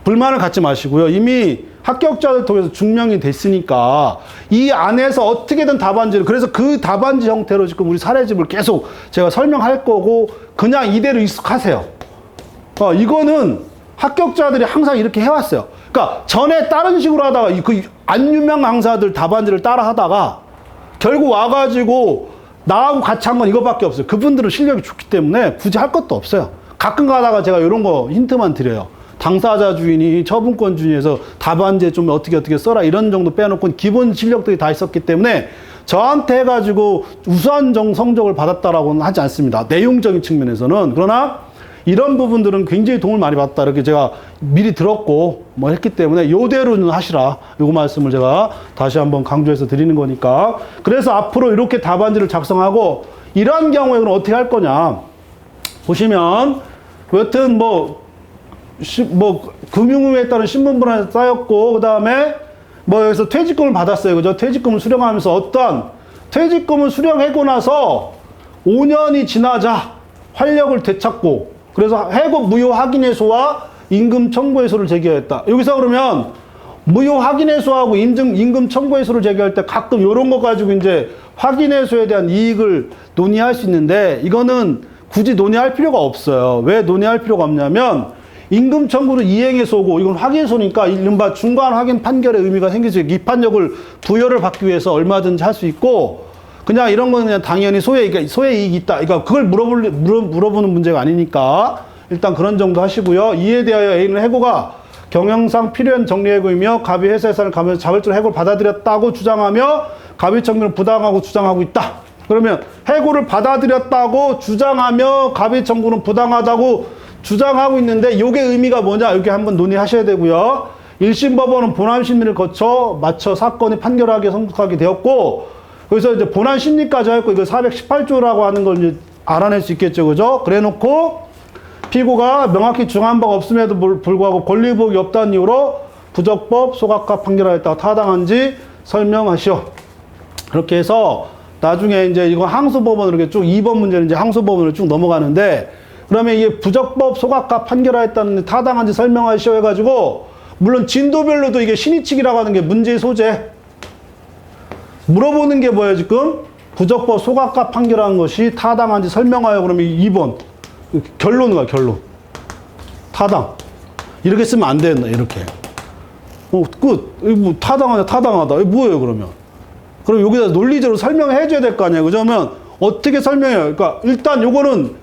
불만을 갖지 마시고요. 이미 합격자를 통해서 증명이 됐으니까 이 안에서 어떻게든 답안지를, 그래서 그 답안지 형태로 지금 우리 사례집을 계속 제가 설명할 거고, 그냥 이대로 익숙하세요. 이거는 합격자들이 항상 이렇게 해왔어요. 그러니까 전에 다른 식으로 하다가 그 안 유명 강사들 답안지를 따라 하다가 결국 와가지고 나하고 같이 한 건 이거밖에 없어요. 그분들은 실력이 좋기 때문에 굳이 할 것도 없어요. 가끔 가다가 제가 이런 거 힌트만 드려요. 당사자 주인이 처분권 주인에서 답안지에 좀 어떻게 써라 이런 정도 빼놓고 기본 실력들이 다 있었기 때문에 저한테 해가지고 우수한 성적을 받았다라고는 하지 않습니다. 내용적인 측면에서는. 그러나 이런 부분들은 굉장히 도움을 많이 받았다. 이렇게 제가 미리 들었고 했기 때문에 요대로는 하시라. 요거 말씀을 제가 다시 한번 강조해서 드리는 거니까. 그래서 앞으로 이렇게 답안지를 작성하고, 이러한 경우에 그럼 어떻게 할 거냐. 보시면 여튼 금융위에 따른 신분번호에 쌓였고, 그 다음에 여기서 퇴직금을 받았어요. 그죠? 퇴직금을 수령하면서 어떠한 퇴직금을 수령하고 나서 5년이 지나자 활력을 되찾고, 그래서 해고 무효 확인해소와 임금 청구해소를 제기하였다. 여기서 그러면 무효 확인해소하고 임금 청구해소를 제기할 때 가끔 이런 거 가지고 이제 확인해소에 대한 이익을 논의할 수 있는데, 이거는 굳이 논의할 필요가 없어요. 왜 논의할 필요가 없냐면, 임금 청구는 이행해소고 이건 확인해소니까 이른바 중간 확인 판결의 의미가 생기죠. 이 판력을 부여를 받기 위해서 얼마든지 할 수 있고, 그냥 이런 거는 그냥 당연히 소외이익이 있다. 그러니까 그걸 물어보는 문제가 아니니까 일단 그런 정도 하시고요. 이에 대하여 A는 해고가 경영상 필요한 정리해고이며 갑이 회사 예산을 가면서 자발적으로 해고를 받아들였다고 주장하며 갑이 청구는 부당하고 주장하고 있다. 그러면 해고를 받아들였다고 주장하며 갑이 청구는 부당하다고 주장하고 있는데, 이게 의미가 뭐냐? 이렇게 한번 논의하셔야 되고요. 1심 법원은 본안 심리를 거쳐 맞춰 사건이 판결하게 선고하게 되었고, 그래서 이제 본안 심리까지 했고, 이거 418조라고 하는 걸 이제 알아낼 수 있겠죠. 그죠? 그래 놓고, 피고가 명확히 주장한 바가 없음에도 불구하고 권리보호가 없다는 이유로 부적법 소각과 판결하였다. 타당한지 설명하시오. 그렇게 해서 나중에 이제 이거 항소법원으로 이렇게 쭉 2번 문제는 이제 항소법원으로 쭉 넘어가는데, 그러면 이게 부적법 소각과 판결하였다는 타당한지 설명하시오 해가지고, 물론 진도별로도 이게 신의칙이라고 하는 게 문제의 소재. 물어보는 게 뭐예요, 지금? 부적법 소각과 판결한 것이 타당한지 설명하여. 그러면 2번. 결론은 뭐야, 결론. 타당. 이렇게 쓰면 안 된다, 이렇게. 끝. 뭐 타당하냐, 타당하다. 이거 뭐예요, 그러면? 그럼 여기다 논리적으로 설명해 줘야 될 거 아니에요. 그죠? 그러면 어떻게 설명해요? 그러니까 일단 요거는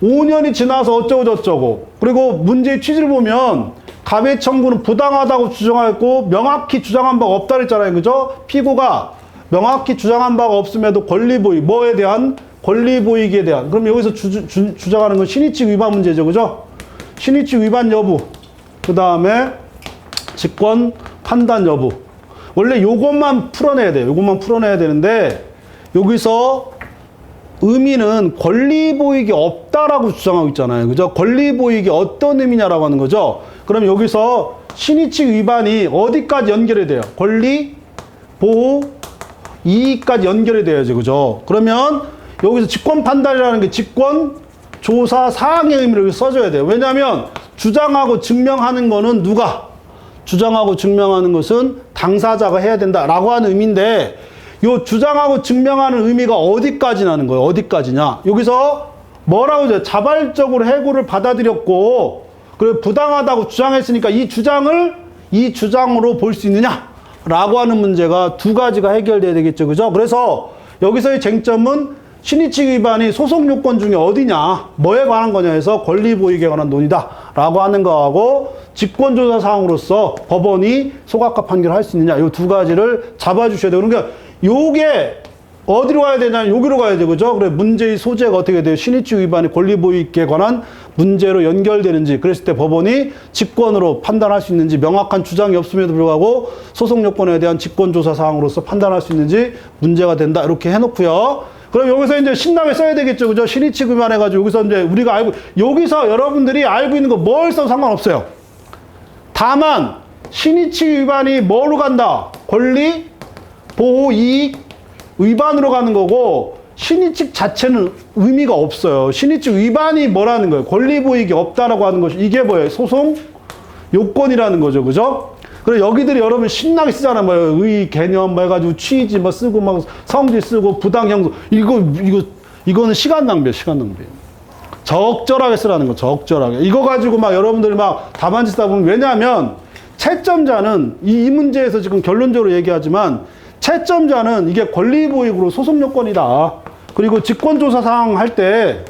5년이 지나서 어쩌고저쩌고. 그리고 문제의 취지를 보면 가배 청구는 부당하다고 주장하였고 명확히 주장한 바가 없다 그랬잖아요. 그죠? 피고가 명확히 주장한 바가 없음에도 권리보이, 뭐에 대한? 권리보이기에 대한. 그럼 여기서 주장하는 건 신의칙 위반 문제죠. 그죠? 신의칙 위반 여부. 그 다음에 직권 판단 여부. 원래 요것만 풀어내야 돼요. 요것만 풀어내야 되는데, 여기서 의미는 권리보이기 없다라고 주장하고 있잖아요. 그죠? 권리보이기 어떤 의미냐라고 하는 거죠. 그럼 여기서 신의칙 위반이 어디까지 연결이 돼요? 권리, 보호, 이익까지 연결이 돼야죠. 그죠? 그러면 여기서 직권 판단이라는 게 직권, 조사, 사항의 의미를 써줘야 돼요. 왜냐하면 주장하고 증명하는 거는 누가? 주장하고 증명하는 것은 당사자가 해야 된다라고 하는 의미인데, 요 주장하고 증명하는 의미가 어디까지 나는 거예요? 어디까지냐? 여기서 뭐라고 해요? 자발적으로 해고를 받아들였고, 그리고 부당하다고 주장했으니까 이 주장을 이 주장으로 볼 수 있느냐? 라고 하는 문제가 두 가지가 해결돼야 되겠죠. 그죠? 그래서 여기서의 쟁점은 신의칙 위반이 소송 요건 중에 어디냐? 뭐에 관한 거냐 해서 권리보이기에 관한 논의다. 라고 하는 거하고 직권조사 사항으로서 법원이 소각과 판결할 수 있느냐? 이 두 가지를 잡아주셔야 돼요. 그러니까 요게 어디로 가야 되냐면 여기로 가야 되죠. 그죠? 그래, 문제의 소재가 어떻게 돼요? 신의칙 위반이 권리보이기에 관한 문제로 연결되는지, 그랬을 때 법원이 직권으로 판단할 수 있는지, 명확한 주장이 없음에도 불구하고 소송 요건에 대한 직권조사 사항으로서 판단할 수 있는지 문제가 된다. 이렇게 해놓고요. 그럼 여기서 이제 신나게 써야 되겠죠. 그죠? 신의칙 위반해가지고 여기서 이제 우리가 알고, 여기서 여러분들이 알고 있는 거 뭘 써도 상관없어요. 다만, 신의칙 위반이 뭐로 간다? 권리, 보호, 이익, 위반으로 가는 거고, 신의칙 자체는 의미가 없어요. 신의칙 위반이 뭐라는 거예요? 권리보이기 없다라고 하는 것이, 이게 뭐예요? 소송 요건이라는 거죠. 그죠? 그리고 여기들이 여러분 신나게 쓰잖아요. 뭐, 의, 개념, 뭐 해가지고 취지, 뭐 쓰고, 막 성질 쓰고, 부당형사. 이거는 시간 낭비예요. 시간 낭비. 적절하게 쓰라는 거, 적절하게. 이거 가지고 막 여러분들이 막 답안지 쓰다 보면, 왜냐하면 채점자는 이 문제에서 지금 결론적으로 얘기하지만, 채점자는 이게 권리보익으로 소송 요건이다. 그리고 직권조사 사항 할 때,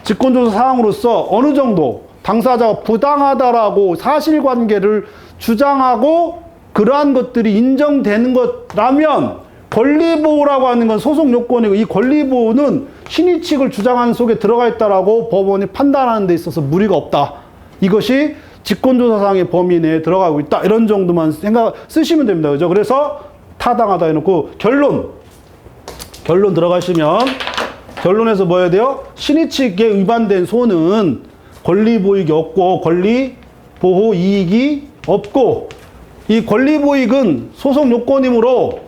직권조사 사항으로서 어느 정도 당사자가 부당하다라고 사실관계를 주장하고 그러한 것들이 인정되는 것라면 권리보호라고 하는 건 소송 요건이고, 이 권리보호는 신의칙을 주장하는 속에 들어가 있다라고 법원이 판단하는 데 있어서 무리가 없다. 이것이 직권조사상의 범위 내에 들어가고 있다. 이런 정도만 쓰시면 됩니다. 그죠? 그래서 타당하다 해놓고 결론 들어가시면, 결론에서 뭐 해야 돼요? 신의칙에 위반된 소는 권리보익이 없고 권리보호 이익이 없고, 이 권리보익은 소송 요건이므로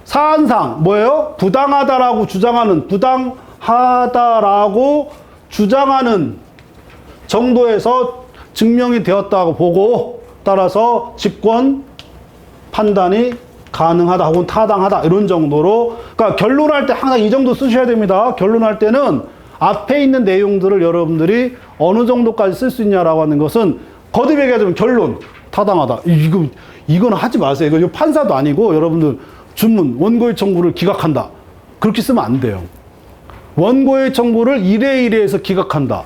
사안상 뭐예요? 부당하다라고 주장하는 정도에서 증명이 되었다고 보고, 따라서 직권 판단이 가능하다 혹은 타당하다, 이런 정도로. 그러니까 결론할 때 항상 이 정도 쓰셔야 됩니다. 결론할 때는 앞에 있는 내용들을 여러분들이 어느 정도까지 쓸 수 있냐라고 하는 것은, 거듭 얘기하자면 결론 타당하다, 이거는 하지 마세요. 이거 판사도 아니고 여러분들 주문 원고의 청구를 기각한다, 그렇게 쓰면 안 돼요. 원고의 청구를 이래이래해서 기각한다,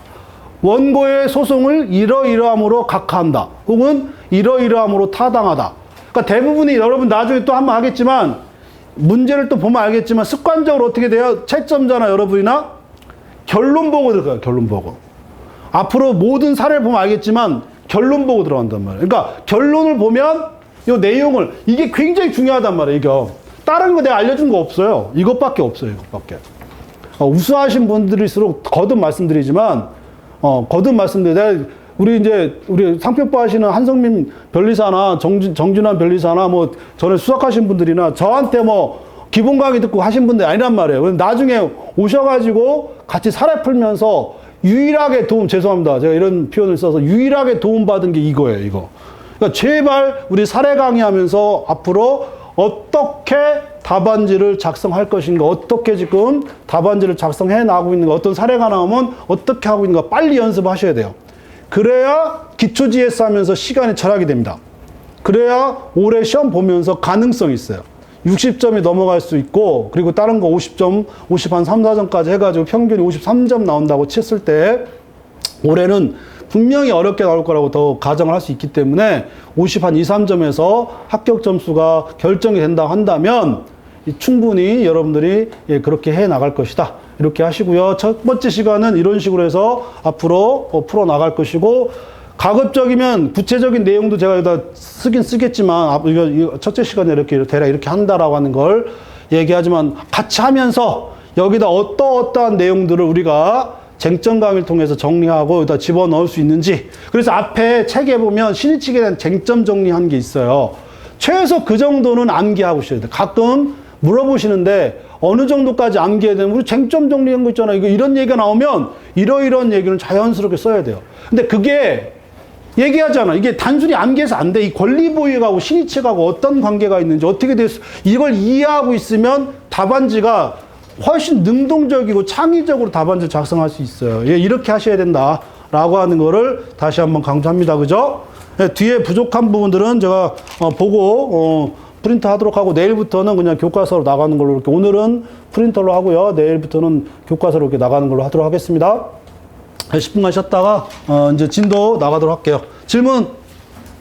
원고의 소송을 이러이러함으로 각하한다, 혹은 이러이러함으로 타당하다. 그러니까 대부분이, 여러분 나중에 또 한번 하겠지만, 문제를 또 보면 알겠지만 습관적으로 어떻게 돼요? 채점자나 여러분이나 결론 보고 들어가요. 결론 보고. 앞으로 모든 사례를 보면 알겠지만 결론 보고 들어간단 말이에요. 그러니까 결론을 보면 이 내용을, 이게 굉장히 중요하단 말이에요. 이게 다른 거 내가 알려준 거 없어요. 이것밖에 없어요. 이것밖에. 우수하신 분들일수록 거듭 말씀드리지만, 우리 상표부 하시는 한성민 변리사나 정준환 변리사나 뭐 전에 수석하신 분들이나 저한테 뭐 기본 강의 듣고 하신 분들 아니란 말이에요. 나중에 오셔가지고 같이 사례 풀면서 유일하게 죄송합니다. 제가 이런 표현을 써서 유일하게 도움받은 게 이거예요, 이거. 그러니까 제발 우리 사례 강의하면서 앞으로 어떻게 답안지를 작성할 것인가, 어떻게 지금 답안지를 작성해 나가고 있는가, 어떤 사례가 나오면 어떻게 하고 있는가 빨리 연습하셔야 돼요. 그래야 기초 GS 하면서 시간이 절약이 됩니다. 그래야 올해 시험 보면서 가능성이 있어요. 60점이 넘어갈 수 있고, 그리고 다른 거 50점, 50한 3, 4점까지 해가지고 평균이 53점 나온다고 쳤을 때, 올해는 분명히 어렵게 나올 거라고 더 가정을 할 수 있기 때문에 50한 2, 3점에서 합격 점수가 결정이 된다 한다면 충분히 여러분들이 그렇게 해 나갈 것이다. 이렇게 하시고요. 첫 번째 시간은 이런 식으로 해서 앞으로 풀어 나갈 것이고, 가급적이면 구체적인 내용도 제가 여기다 쓰긴 쓰겠지만, 이거 첫째 시간에 대략 이렇게 한다라고 하는 걸 얘기하지만, 같이 하면서 여기다 어떠한 내용들을 우리가 쟁점 강의를 통해서 정리하고 여기다 집어넣을 수 있는지. 그래서 앞에 책에 보면 신입칙에 대한 쟁점 정리한 게 있어요. 최소 그 정도는 암기하고 있어야 돼요. 가끔 물어보시는데 어느 정도까지 암기해야 되면 우리 쟁점 정리한 거 있잖아요. 이런 얘기가 나오면 이러이러한 얘기는 자연스럽게 써야 돼요. 근데 그게 얘기하잖아. 이게 단순히 암기해서 안 돼. 이 권리보유하고 신의칙하고 어떤 관계가 있는지 어떻게 됐어. 이걸 이해하고 있으면 답안지가 훨씬 능동적이고 창의적으로 답안지를 작성할 수 있어요. 이렇게 하셔야 된다라고 하는 거를 다시 한번 강조합니다. 그죠? 뒤에 부족한 부분들은 제가 보고 프린트 하도록 하고, 내일부터는 그냥 교과서로 나가는 걸로, 이렇게 오늘은 프린터로 하고요. 내일부터는 교과서로 이렇게 나가는 걸로 하도록 하겠습니다. 10분간 쉬었다가 이제 진도 나가도록 할게요. 질문